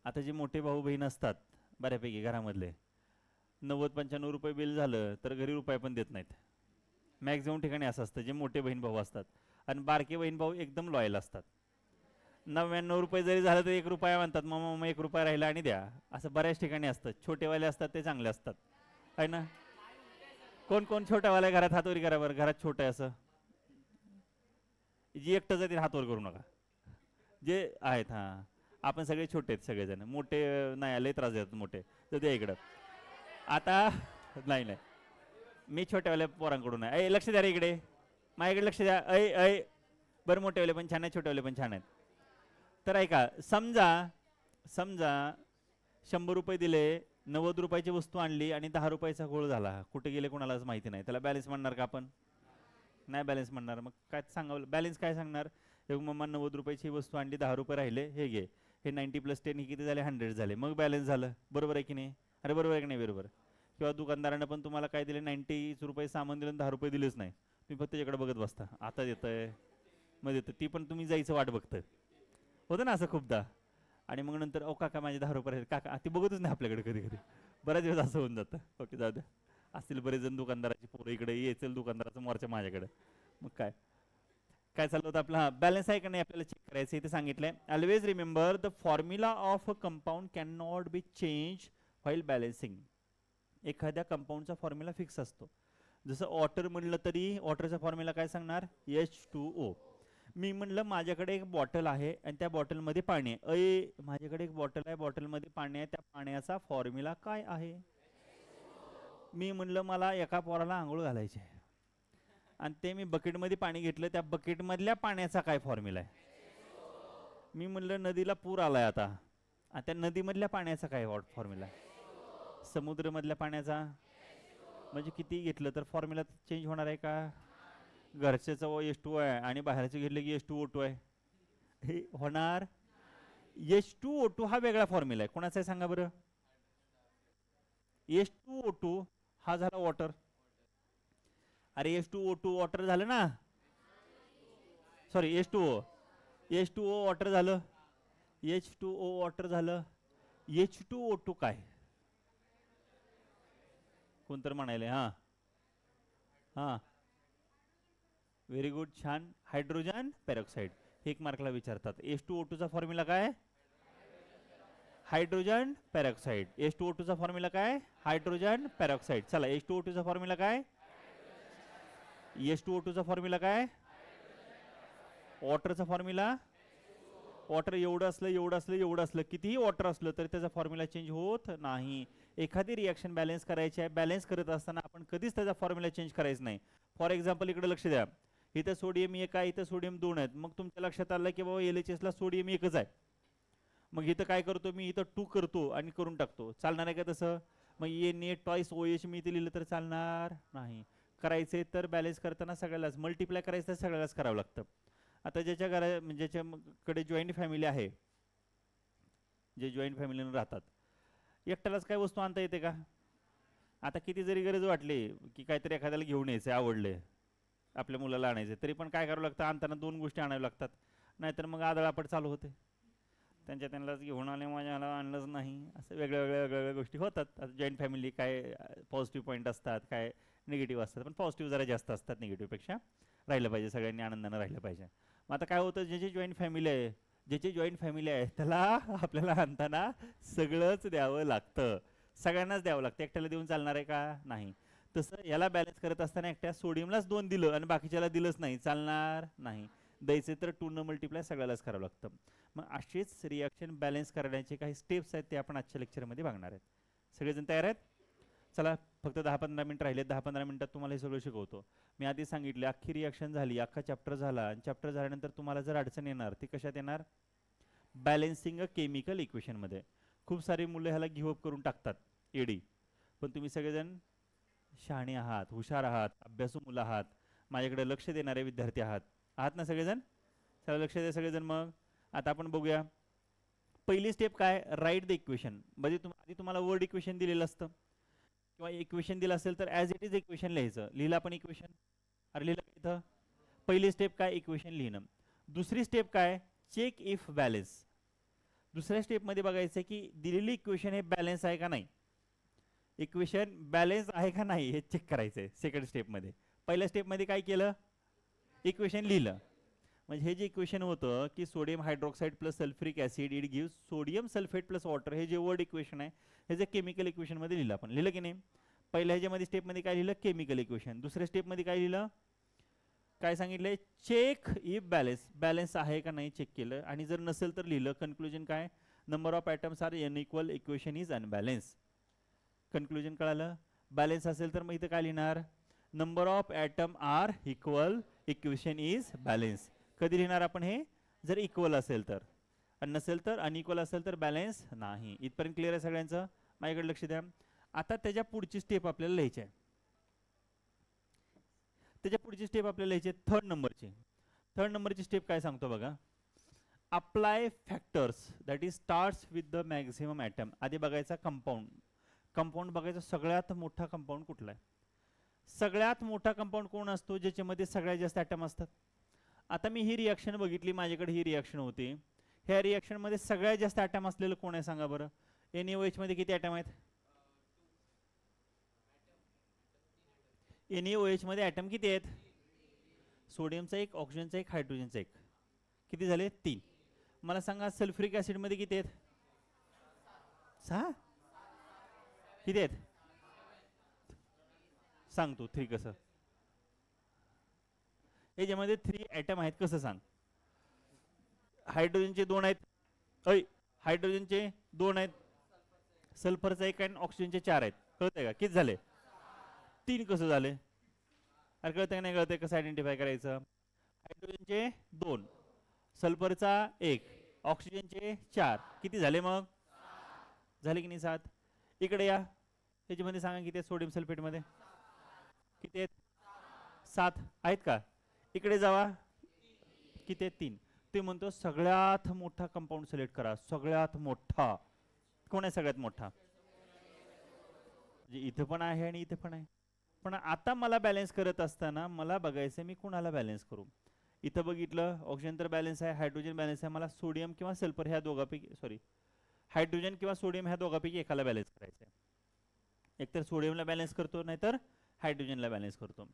आता जे मोठे भाऊ बहीण असतात बऱ्यापैकी घरामधले. 90-95 रुपये बिल झालं तर घरी रुपये पण देत नाहीत. मॅक्झिमम ठिकाणी असं असतं, जे मोठे बहीण भाऊ असतात आणि बारके बहीण भाऊ एकदम लॉयल असतात. 99 रुपये जरी झालं तर 1 रुपया म्हणतात, मग मग 1 रुपया राहिला आणि द्या. असं बऱ्याच ठिकाणी असतं. छोटेवाले असतात ते चांगले असतात, आहे ना. कोण कोण छोट्यावाल्या घरात हातवरी करा बरं, घरात छोटं आहे असं. जी एकटं जातील हातवर करू नका. जे आहेत हां, आपण सगळे छोटे आहेत, सगळेजण मोठे नाही आले त्रास देतात मोठे. तर ते इकडं आता नाही नाही, मी छोट्यावाल्या पोरांकडून आहे. लक्ष द्या रे इकडे, माझ्याकडे लक्ष द्या. ऐ बरं, मोठेवाले पण छान आहेत, छोटेवाले पण छान आहेत. तर ऐका, समजा समजा 100 रुपये दिले, 90 रुपयाची वस्तू आणली आणि 10 रुपयाचा गोळ झाला. कुठे गेले कोणालाच माहिती नाही. त्याला बॅलन्स म्हणणार का आपण? नाही बॅलन्स म्हणणार. मग काय सांगावं, बॅलन्स काय सांगणार? एक मम्मा 90 रुपयाची वस्तू आणली, 10 रुपये राहिले, हे घे. हे 90+10 हे किती झाले? 100 झाले. मग बॅलन्स झालं. बरोबर आहे की नाही? अरे बरोबर आहे की नाही? बरोबर. किंवा दुकानदारानं पण तुम्हाला काय दिले? 90 रुपये सामान दिलं, 10 रुपये दिलेच नाही. तुम्ही फक्त त्याच्याकडे बघत बसता, आता देतंय मग देतं. ती पण तुम्ही जायचं वाट बघतं. होतं ना असं खूपदा. आणि मग नंतर काका माझे 10 रुपये आहेत काका, ती बघतच नाही आपल्याकडे कधी कधी. बऱ्याच वेळेस असं होऊन जातं. ओके जाऊ द्या. असतील बरेच जण दुकानदाराची पोरं इकडे, येतील दुकानदाराचं मोर्चा माझ्याकडे. मग काय काय चाललं होतं आपलं? हां, बॅलन्स आहे का नाही आपल्याला चेक करायचं. इथे सांगितलंय, always remember the formula of a compound can not be change while balancing. एखाद्या कंपाऊंडचा फॉर्म्युला फिक्स असतो. जसं वॉटर म्हणलं तरी वॉटरचा फॉर्म्युला काय सांगणार? H2O. मी म्हणलं माझ्याकडे एक बॉटल आहे आणि त्या बॉटलमध्ये पाणी आहे. माझ्याकडे एक बॉटल आहे, बॉटलमध्ये पाणी आहे, त्या पाण्याचा फॉर्म्युला काय आहे? मी म्हणलं मला एका पोराला आंघोळ घालायची आहे आणि ते मी बकेटमध्ये पाणी घेतलं, त्या बकेटमधल्या पाण्याचा काय फॉर्म्युला आहे? मी म्हणलं नदीला पूर आलाय आता, आणि त्या नदीमधल्या पाण्याचा काय फॉर्म्युला आहे? समुद्रामधल्या पाण्याचा. म्हणजे किती घेतलं तर फॉर्म्युला चेंज होणार आहे का? घरच्याचं H2O आहे आणि बाहेरचं घेतलं की H2O2 आहे, हे होणार? H2O2 हा वेगळा फॉर्म्युला आहे. कोणाचा आहे सांगा बरं? H2O2 हा झाला वॉटर. अरे H2O2 वॉटर झालं ना, सॉरी H2O वॉटर झालं, H2O वॉटर झालं. H2O2 काय? कोणतर म्हणाले? हां हां, व्हेरी गुड, छान. Hydrogen peroxide. 1 मार्कला विचारतात. H2O2 चा फॉर्म्युला काय? Hydrogen peroxide. H2O2 चा फॉर्म्युला काय? Hydrogen peroxide. चला, H2O2 चा फॉर्म्युला काय? H2O2 चा फॉर्म्युला काय? वॉटरचा फॉर्म्युला? वॉटर एवढं असलं, एवढं असलं, एवढं असलं, कितीही वॉटर असलं तरी त्याचा फॉर्म्युला चेंज होत नाही. एखादी रिॲक्शन बॅलन्स करायची आहे, बॅलन्स करत असताना आपण कधीच त्याचा फॉर्म्युला चेंज करायचं नाही. फॉर एक्झाम्पल, इकडे लक्ष द्या, इथं सोडियम 1 आहे, इथं सोडियम 2 आहेत. मग तुमच्या लक्षात आलं की बाबा LHS ला सोडियम 1च आहे. मग इथं काय करतो मी? इथं 2 करतो आणि करून टाकतो. चालणार आहे का तसं? मग Na2OH मी इथे लिहिलं तर चालणार नाही. करायचे तर बॅलन्स करताना सगळ्यालाच मल्टिप्लाय करायचं, तर सगळ्यालाच करावं लागतं. आता ज्याच्या घरा म्हणजे ज्याच्याकडे जॉईंट फॅमिली आहे, जे जॉईंट फॅमिलीनं राहतात, एकट्यालाच काय वस्तू आणता येते का? आता किती जरी गरज वाटली की काहीतरी एखाद्याला घेऊन यायचं, आवडले आपल्या मुलाला आणायचे, तरी पण काय करावं लागतं? आणताना 2 गोष्टी आणाव्या लागतात, नाहीतर मग आदळापट चालू होते. त्यांनाच घेऊन आले, माझ्याला आणलंच नाही, असं वेगळ्या वेगळ्या वेगळ्या गोष्टी होतात. आता जॉईंट फॅमिली काय पॉझिटिव्ह पॉईंट असतात, काय निगेटिव्ह असतात, पण पॉझिटिव्ह जरा जास्त असतात निगेटिव्हपेक्षा. राहिलं पाहिजे, सगळ्यांनी आनंदानं राहिलं पाहिजे. मग आता काय होतं, ज्याची जॉईंट फॅमिली आहे, त्याला आपल्याला आणताना सगळंच द्यावं लागतं, सगळ्यांनाच द्यावं लागतं. एकट्याला देऊन चालणार आहे का? नाही. तसं याला बॅलन्स करत असताना एकट्या सोडियमलाच 2 दिलं आणि बाकीच्याला दिलंच नाही, चालणार नाही. द्यायचे तर 2 न मल्टिप्लाय सगळ्यालाच करावं लागतं. मग अशीच रिॲक्शन बॅलन्स करण्याचे काही स्टेप्स आहेत, ते आपण आजच्या लेक्चरमध्ये बघणार आहेत. सगळेजण तयार आहेत? चला, फक्त 10-15 मिनिट राहिले. 10-15 मिनिटात तुम्हाला हे सगळं शिकवतो. मी आधी सांगितले, अख्खी रिॲक्शन झाली, अख्खा चॅप्टर झाला, आणि चॅप्टर झाल्यानंतर तुम्हाला जर अडचण येणार, ती कशात येणार? बॅलन्सिंग अ केमिकल इक्वेशनमध्ये. खूप सारी मुलं ह्याला गिव्हअप करून टाकतात, एडी. पण तुम्ही सगळेजण शहाणे आहात, हुशार आहात, अभ्यासू मुलं आहात, माझ्याकडे लक्ष देणारे विद्यार्थी आहात ना सगळेजण? चला, लक्ष द्या सगळेजण. मग आता आपण बघूया. पहिली स्टेप काय? Write the equation. म्हणजे आधी तुम्हाला वर्ड इक्वेशन दिलेलं असतं, किंवा इक्वेशन दिलं असेल तर ॲज इट इज इक्वेशन लिहायचं. लिहिलं आपण इक्वेशन? अरे लिहिलं का इथं? पहिली स्टेप काय? इक्वेशन लिहिणं. दुसरी स्टेप काय? Check if balance. दुसऱ्या स्टेपमध्ये बघायचं की दिलेली इक्वेशन हे बॅलन्स आहे का नाही, इक्वेशन बॅलन्स आहे का नाही हे चेक करायचं आहे सेकंड स्टेपमध्ये. पहिल्या स्टेपमध्ये काय केलं, इक्वेशन लिहिलं. म्हणजे हे जे इक्वेशन होतं की sodium hydroxide plus sulphuric acid it give sodium sulphate plus water, हे जे वर्ड इक्वेशन आहे हे जे केमिकल इक्वेशन मध्ये लिहिलं आपण, लिहिलं की नाही. पहिल्या ह्याच्यामध्ये स्टेपमध्ये काय लिहिलं, केमिकल इक्वेशन. दुसऱ्या स्टेपमध्ये काय लिहिलं, काय सांगितलंय, चेक इफ बॅलन्स, बॅलन्स आहे का नाही चेक केलं, आणि जर नसेल तर लिहिलं कन्क्लुजन काय, number of atoms are unequal, equation is unbalance. Conclusion कळालं. बॅलन्स असेल तर मग इथं काय लिहिणार, number of atom are equal, equation is balance. कधी लिहिणार आपण हे, जर इक्वल असेल तर, आणि नसेल तर, अनइक्वल असेल तर बॅलन्स नाही. इथपर्यंत क्लिअर आहे सगळ्यांचं, माझ्याकडे लक्ष द्या. आता त्याच्या पुढची स्टेप आपल्याला लिहायची आहे. त्याच्या पुढची स्टेप आपल्याला लिहायची आहे थर्ड नंबरची. थर्ड नंबरची स्टेप काय सांगतो बघा, apply factors that is starts with the maximum atom. आधी बघायचा कंपाऊंड, कंपाऊंड बघायचा सगळ्यात मोठा कंपाऊंड कुठला आहे. सगळ्यात मोठा कंपाऊंड कोण असतो, ज्याच्यामध्ये सगळ्यात जास्त ॲटम असतात. आता मी ही रिॲक्शन बघितली, माझ्याकडे ही रिॲक्शन होती. ह्या रिॲक्शन मध्ये सगळ्यात जास्त ॲटम असलेलं कोण आहे सांगा बरं. NaOH मध्ये किती ॲटम आहेत, NaOH मध्ये ॲटम किती आहेत, सोडियमचा एक, ऑक्सिजनचा एक, हायड्रोजनचा एक, किती झाले 3. मला सांगा सल्फ्युरिक ऍसिड मध्ये किती आहेत, 6. किती आहेत सांगतो, 3 कसं, याच्यामध्ये 3 ॲटम आहेत कसं सांग. हायड्रोजनचे 2 आहेत, हायड्रोजनचे 2 आहेत, सल्फरचा 1 आणि ऑक्सिजनचे 4 आहेत. कळतंय का, किती झाले 3 कसं झाले, अरे कळतंय का नाही कळतंय, कसं आयडेंटिफाय करायचं. हायड्रोजनचे 2, सल्फरचा 1, ऑक्सिजनचे 4, किती झाले मग, झाले की नाही 7. इकडे या, त्याच्यामध्ये सांगा किती आहेत, सोडियम सल्फेट मध्ये किती आहेत, 7 आहेत का. इकडे जावा, किती आहेत 3. ते म्हणतो सगळ्यात मोठा कंपाऊंड सिलेक्ट करा. सगळ्यात मोठा कोण आहे, सगळ्यात मोठा, इथं पण आहे आणि इथे पण आहे. पण आता मला बॅलन्स करत असताना मला बघायचं मी कुणाला बॅलन्स करू. इथं बघितलं ऑक्सिजन तर बॅलन्स आहे, हायड्रोजन बॅलन्स आहे, मला सोडियम किंवा सल्फर ह्या दोघांपैकी, सॉरी हायड्रोजन किंवा सोडियम ह्या दोघांपैकी एकाला बॅलन्स करायचं आहे. एकतर सोडियमला बॅलन्स करतो नाहीतर हायड्रोजनला बॅलन्स करतो.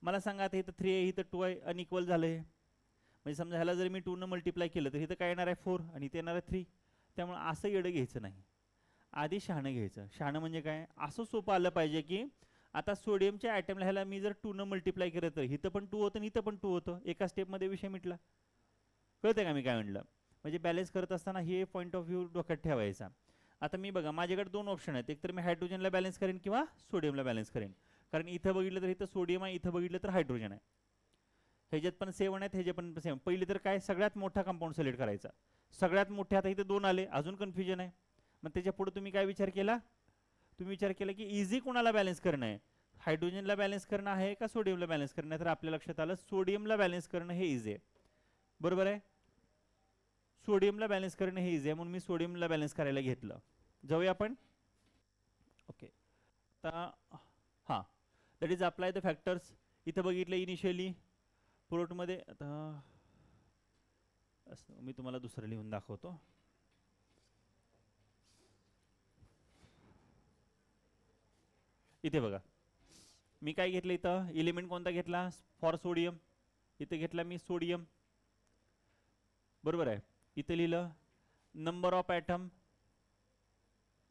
मला सांगा आता इथं 3 आहे, इथं 2 आहे, अनइक्वल झालं हे. म्हणजे समजा ह्याला जर मी 2 न मल्टिप्लाय केलं तर इथं काय येणार आहे 4 आणि इथे येणार आहे 3. त्यामुळे असं येडं घ्यायचं नाही, आधी शहाणं घ्यायचं. शहाणं म्हणजे काय, असं सोपं आलं पाहिजे की आता सोडियमच्या ॲटमला ह्याला मी जर 2 न मल्टिप्लाय केलं तर इथं पण 2 होतं आणि इथं पण 2 होतं, एका स्टेपमध्ये विषय मिटला. कळतंय का मी काय म्हणलं. म्हणजे बॅलन्स करत असताना हे पॉईंट ऑफ व्ह्यू डोक्यात ठेवायचा. आता मी बघा माझ्याकडे 2 ऑप्शन आहेत, एक तर मी हायड्रोजनला बॅलन्स करेन किंवा सोडियमला बॅलन्स करेन. कारण इथं बघितलं तर इथं सोडियम आहे, इथं बघितलं तर हायड्रोजन आहे. ह्याच्यात पण 7 आहेत, ह्याच्यात पण 7. पहिली तर काय सगळ्यात मोठा कंपाऊंड सिलेक्ट करायचा. सगळ्यात मोठे आता इथे 2 आले, अजून कन्फ्युजन आहे. मग त्याच्या पुढे तुम्ही काय विचार केला, तुम्ही विचार केला की इझी कोणाला बॅलन्स करणं आहे, हायड्रोजनला बॅलन्स करणं आहे का सोडियमला बॅलन्स करणं आहे. तर आपल्या लक्षात आलं सोडियमला बॅलन्स करणं हे इझी आहे. बरोबर आहे, सोडियमला बॅलन्स करणं हे इझी आहे, म्हणून मी सोडियमला बॅलन्स करायला घेतलं. जाऊया आपण. ओके, आता हां, that is apply the factors. इथं बघितलं इनिशियली प्रोटमध्ये, आता मी तुम्हाला दुसरं लिहून दाखवतो. इथे बघा मी काय घेतलं, इथं एलिमेंट कोणता घेतला फॉर सोडियम, इथे घेतला मी सोडियम. बरोबर आहे, इथे लिहिलं number of atom,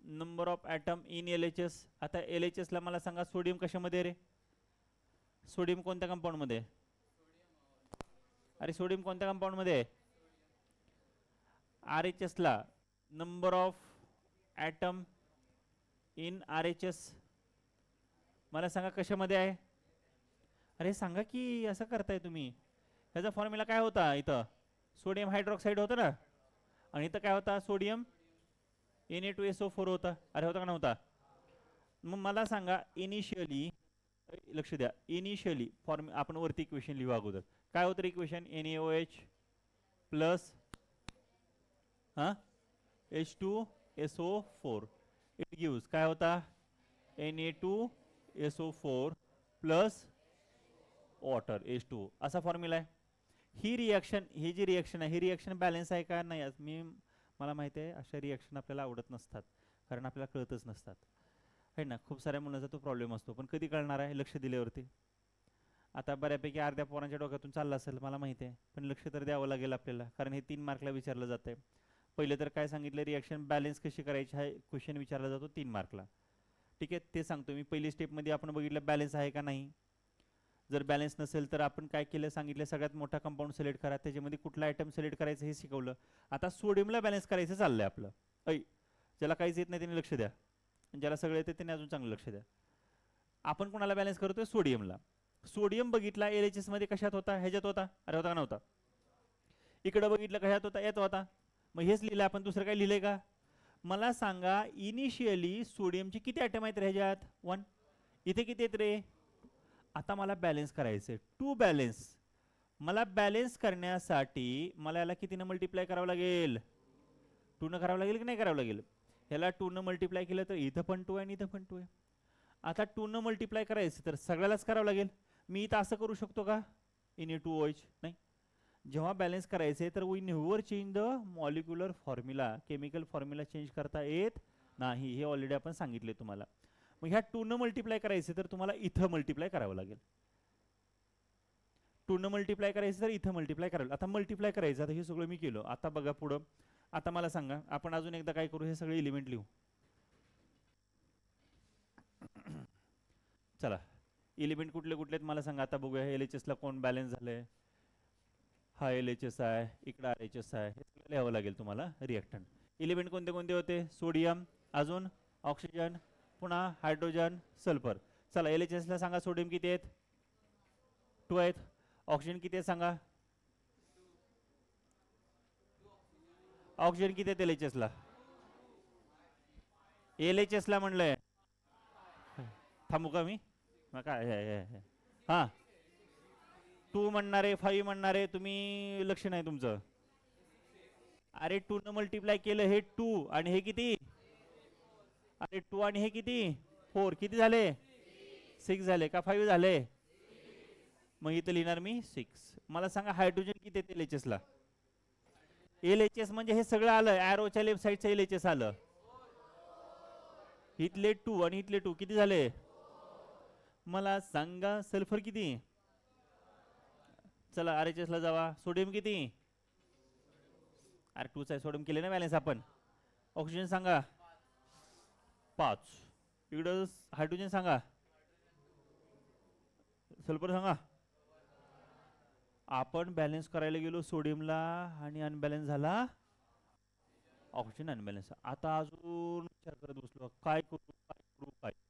number of atom in LHS. आता LHS ला मला सांगा सोडियम कशामध्ये रे, सोडियम कोणत्या कंपाऊंड मध्ये, अरे सोडियम कोणत्या कंपाऊंड मध्ये आहे, RHS ला number of atom in RHS मला सांगा कशामध्ये आहे. अरे सांगा की, असं करताय तुम्ही. ह्याचा फॉर्म्युला काय होता, इथं सोडियम हायड्रॉक्साईड होतं ना, आणि इथं काय होता सोडियम Na2SO4 होता. अरे होता का नव्हता. मग मला सांगा इनिशियली, लक्ष द्या, इनिशियली फॉर्म आपण वरती इक्वेशन लिहू अगोदर. काय होतं equation, NaOH plus H2SO4 it gives काय होता Na2SO4 प्लस वॉटर H2, असा फॉर्म्युला आहे. ही रिॲक्शन, ही जी रिॲक्शन आहे ही रिॲक्शन बॅलन्स आहे का नाही, मी मला माहिती आहे अशा रिॲक्शन आपल्याला आवडत नसतात, कारण आपल्याला कळतच नसतात आहे ना. खूप साऱ्या मुलांचा तो प्रॉब्लेम असतो, पण कधी कळणार आहे लक्ष दिल्यावरती. आता बऱ्यापैकी अर्ध्या पोरांच्या डोक्यातून चाललं असेल मला माहिती आहे, पण लक्ष तर द्यावं लागेल आपल्याला, कारण हे 3 मार्कला विचारलं जातं आहे. पहिले तर काय सांगितलं, रिॲक्शन बॅलन्स कशी करायची हा क्वेश्चन विचारला जातो 3 मार्कला. ठीक आहे, ते सांगतो मी. पहिली स्टेपमध्ये आपण बघितलं बॅलन्स आहे का नाही. जर बॅलन्स नसेल तर आपण काय केलं सांगितलं, सगळ्यात मोठा कंपाऊंड सिलेक्ट करा, त्याच्यामध्ये कुठला आयटम सिलेक्ट करायचं हे शिकवलं. आता सोडियमला बॅलन्स करायचं चाललंय आपलं. ऐ ज्याला काहीच येत नाही त्याने लक्ष द्या, ज्याला सगळं येते त्याने अजून चांगलं लक्ष द्या. आपण कोणाला बॅलन्स करतोय, सोडियमला. सोडियम बघितला LHS मध्ये कशात होता, ह्याच्यात होता, अरे होता का नव्हता. इकडे बघितलं कशात होता, यात होता. मग हेच लिहिलं आपण, दुसरं काय लिहिलंय का. मला सांगा इनिशियली सोडियमचे किती आयटम आहेत रे ह्याच्यात, 1. इथे किती आहेत रे. आता मला बॅलन्स करायचंय, टू बॅलन्स. मला बॅलन्स करण्यासाठी मला याला कितीनं मल्टिप्लाय करावं लागेल, 2 न करावं लागेल की नाही करावं लागेल. ह्याला 2 न मल्टिप्लाय केलं तर इथं पण 2 आहे आणि इथं पण 2 आहे. आता 2 न मल्टिप्लाय करायचं तर सगळ्यालाच करावं लागेल. मी इथं असं करू शकतो का, इन टू OH नाही. जेव्हा बॅलन्स करायचे तर we never change the molecular formula, chemical formula change करता येत नाही, हे ऑलरेडी आपण सांगितले तुम्हाला. मग ह्या 2 न मल्टिप्लाय करायचे तर तुम्हाला इथं मल्टिप्लाय करावं लागेल. 2 न मल्टिप्लाय करायचं तर इथं मल्टिप्लाय करावं. आता मल्टिप्लाय करायचं, आता हे सगळं मी केलं. आता बघा पुढं. आता मला सांगा, आपण अजून एकदा काय करू, हे सगळे एलिमेंट लिहू. चला एलिमेंट कुठले कुठले मला सांगा आता बघूया. LHS ला कोण बॅलन्स झालंय, हा LHS आहे, इकडं RHS आहे, हे सगळं लिहावं लागेल तुम्हाला. रिॲक्टंट एलिमेंट कोणते कोणते होते, सोडियम, अजून ऑक्सिजन, पुन्हा हायड्रोजन, सल्फर. चला LHS ला सांगा सोडियम किती आहेत, 2 आहेत. ऑक्सिजन किती आहेत सांगा, ऑक्सिजन किती आहेत LHS ला. LHS ला म्हणलंय, थांबू का मी, काय हा 2 म्हणणारे, 5 म्हणणारे, तुम्ही लक्ष नाही तुमचं. अरे 2 न मल्टिप्लाय केलं हे 2 आणि हे किती, अरे 2 आणि हे किती 4, किती झाले 6 झाले का 5 झाले. मग इथं लिहिणार मी 6. मला सांगा हायड्रोजन किती आहे LHS ला. LHS म्हणजे हे सगळं आलं, ॲरोच्या लेफ्ट साईडचं LHS आलं. इथले 2 आणि इथले 2 किती झाले. मला सांगा सल्फर किती. चला RHS ला जावा. सोडियम किती, अरे 2 चा सोडियम केले ना बॅलन्स आपण. ऑक्सिजन सांगा 5. इकडं हायड्रोजन सांगा, सल्फर सांगा. आपण बॅलन्स करायला गेलो सोडियमला आणि अनबॅलन्स झाला ऑक्सिजन, अनबॅलन्स. आता अजून विचार करत बसलो काय करू काय करू काय करू.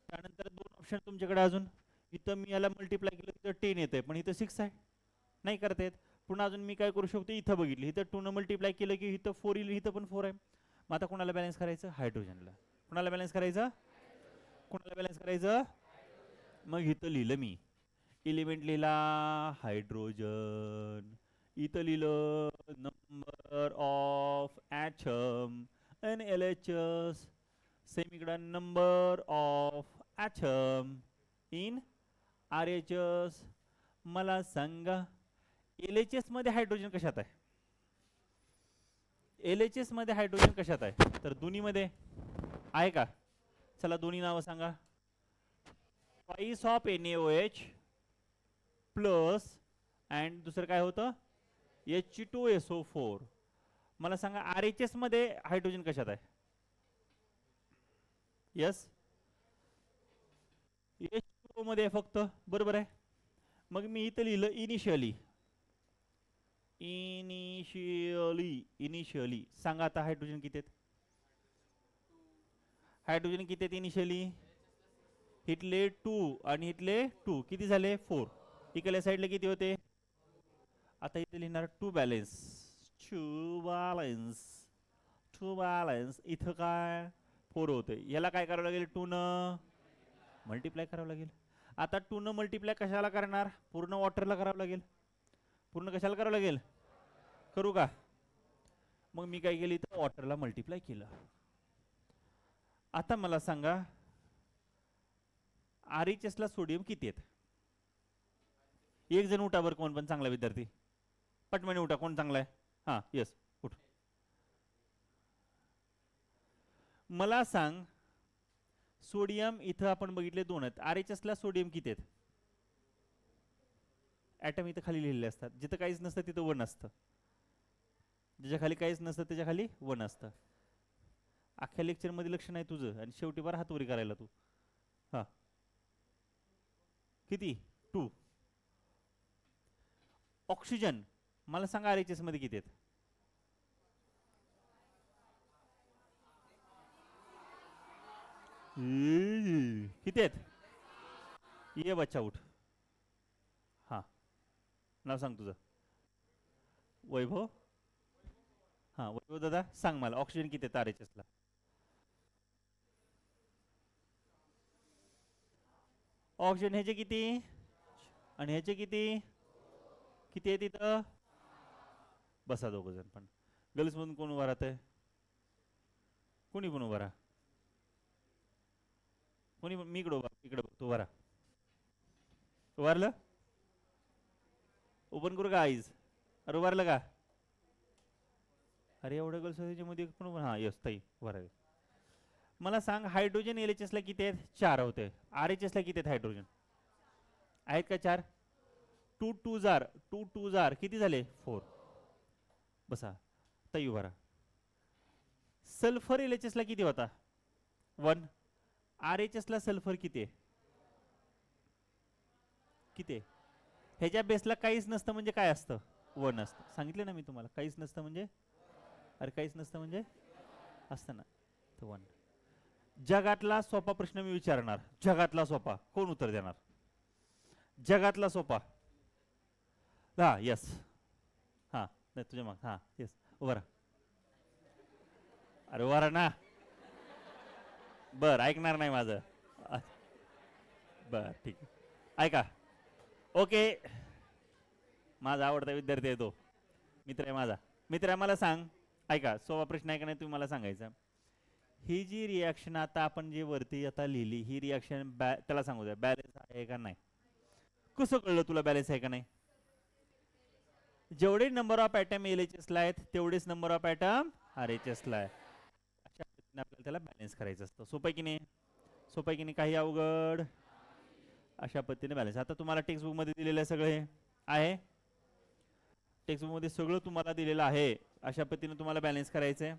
त्यानंतर 2 ऑप्शन तुमच्याकडे अजून. इथं मी याला मल्टिप्लाय केलं तर 10 येते, पण इथं 6 आहे, नाही करता येत. पुन्हा अजून मी काय करू शकतो, इथं बघितलं इथं 2 न मल्टिप्लाय केलं की इथं 4 येईल, इथं पण 4 आहे. मग आता कोणाला बॅलन्स करायचं, हायड्रोजनला. कोणाला बॅलन्स करायचं, कोणाला बॅलन्स करायचं. मग इथं लिहिलं मी एलिमेंट लिहिला हायड्रोजन, इथं लिहिलं number of atom in LHS, same इकडं number of atom in RHS. मला सांगा LHS मध्ये हायड्रोजन कशात आहे, LHS मध्ये हायड्रोजन कशात आहे, तर दोन्ही मध्ये आहे का. चला दोन्ही नावं सांगा. Twice of NaOH plus and दुसरं काय होतं H2SO4. मला सांगा RHS मध्ये हायड्रोजन कशात आहे. यस H2O मध्ये फक्त, बरोबर आहे. मग मी इथं लिहिलं इनिशियली, इनिशियली इनिशियली. सांगा आता हायड्रोजन किती आहेत, हायड्रोजन किती आहेत इनिशियली. इथले 2 आणि इथले 2 किती झाले 4. इकडल्या साईडला किती होते. आता इथे लिहिणार to balance, to balance, to balance. इथं काय 4 होते, याला काय करावं लागेल 2 न मल्टिप्लाय करावं लागेल. आता 2 न मल्टिप्लाय कशाला करणार, पूर्ण वॉटरला करावं लागेल. पूर्ण कशाला करावं लागेल, करू का. मग मी काय केलं इथं वॉटरला मल्टिप्लाय केलं. आता मला सांगा RHS ला सोडियम किती आहेत. एक जण उठा बरं, कोण पण चांगला विद्यार्थी, पटमने उठा, कोण चांगला आहे. हां यस उठ. मला सांग सोडियम इथं आपण बघितले 2 आहेत. RHS ला सोडियम किती आहेत? ॲटम इथं खाली लिहिलेले असतात. जिथं काहीच नसतं तिथं 1 असतं. ज्याच्या खाली काहीच नसतं त्याच्या खाली 1 असतं. अख्ख्या लेक्चर मध्ये लक्ष नाही तुझं आणि शेवटी बार हातवरी करायला तू. हा किती? 2. ऑक्सिजन मला सांगा RHS मध्ये किती आहेत? किती आहेत? ये बच्चा उठ. हा नाव सांग तुझं. वैभव. हा वैभव दादा सांग मला ऑक्सिजन किती आहेत RHS ला? ऑक्सिजन ह्याचे किती आणि ह्याचे किती? किती आहे तिथं? बसा दोघ जण पण. गर्ल्स मधून कोण उभा राहतंय? कोणी पण उभा राहा. कोणी पण मी इकडे उभा इकडे बघतो उभा राहा. उभारलं? ओपन करू का आईज? अरे उभारलं का? अरे एवढ्या गर्ल्स मध्ये पण उभा. हा यस ताई उभा राहा. मला सांग हायड्रोजन LHS ला किती आहेत? 4 होते. RHS ला किती आहेत हायड्रोजन? आहेत का 4? 2 2 जार 2 2 जार किती झाले? 4. बसा ताई उभा राहा. सल्फर LHS ला किती होता? 1. RHS ला सल्फर किती आहे? किती आहे? ह्याच्या बेसला काहीच नसतं म्हणजे काय असतं? 1 असतं. सांगितलं ना मी तुम्हाला काहीच नसतं म्हणजे. अरे काहीच नसतं म्हणजे असतं ना. तर 1. जगातला सोपा प्रश्न मी विचारणार. जगातला सोपा कोण उत्तर देणार? जगातला सोपा. हा यस. हा नाही तुझ्या मग हा यस उभा राहा. अरे उभा राहा ना. बर ऐकणार नाही माझं. बर ठीक आहे ऐका. ओके माझा आवडता विद्यार्थी आहे तो. मित्र आहे माझा. मित्र मला सांग ऐका सोपा प्रश्न आहे का नाही तुम्ही मला सांगायचा. ही जी रिॲक्शन आता आपण जे वरती आता लिहिली ही रिॲक्शन त्याला सांगू द्या बॅलन्स आहे का नाही? कसं कळलं तुला बॅलन्स आहे का नाही? जेवढे नंबर ऑफ ॲटम LHS ला आहेत तेवढेच नंबर ऑफ ॲटम RHS ला आहे. अशा पद्धतीने आपल्याला त्याला बॅलन्स करायचं असतं. सोपं की नाही? सोपं की नाही? काही अवघड? अशा पद्धतीने बॅलन्स. आता तुम्हाला टेक्स्टबुक मध्ये दिलेलं सगळे आहे. टेक्स्टबुक मध्ये सगळं तुम्हाला दिलेलं आहे. अशा पद्धतीने तुम्हाला बॅलन्स करायचं आहे.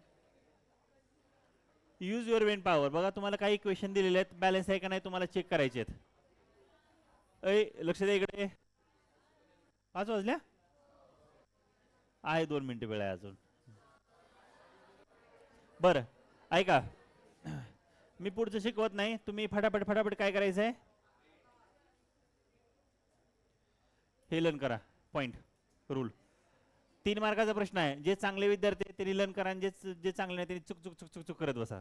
Use your brain power. बघा तुम्हाला काही क्वेश्चन दिलेले आहेत बॅलन्स आहे का नाही तुम्हाला चेक करायचे आहेत. लक्ष द्या इकडे. 5 वाजल्या आहे 2 मिनिटं वेळ आहे अजून. बरं ऐका मी पुढचं शिकवत नाही तुम्ही फटाफट फटाफट काय करायचं आहे हे लर्न करा. पॉइंट रूल 3 मार्काचा प्रश्न आहे. जे चांगले विद्यार्थी त्यांनी लर्न करा आणि जे चांगले नाही त्यांनी चुक चुक चुक चुक चुक करत बसा.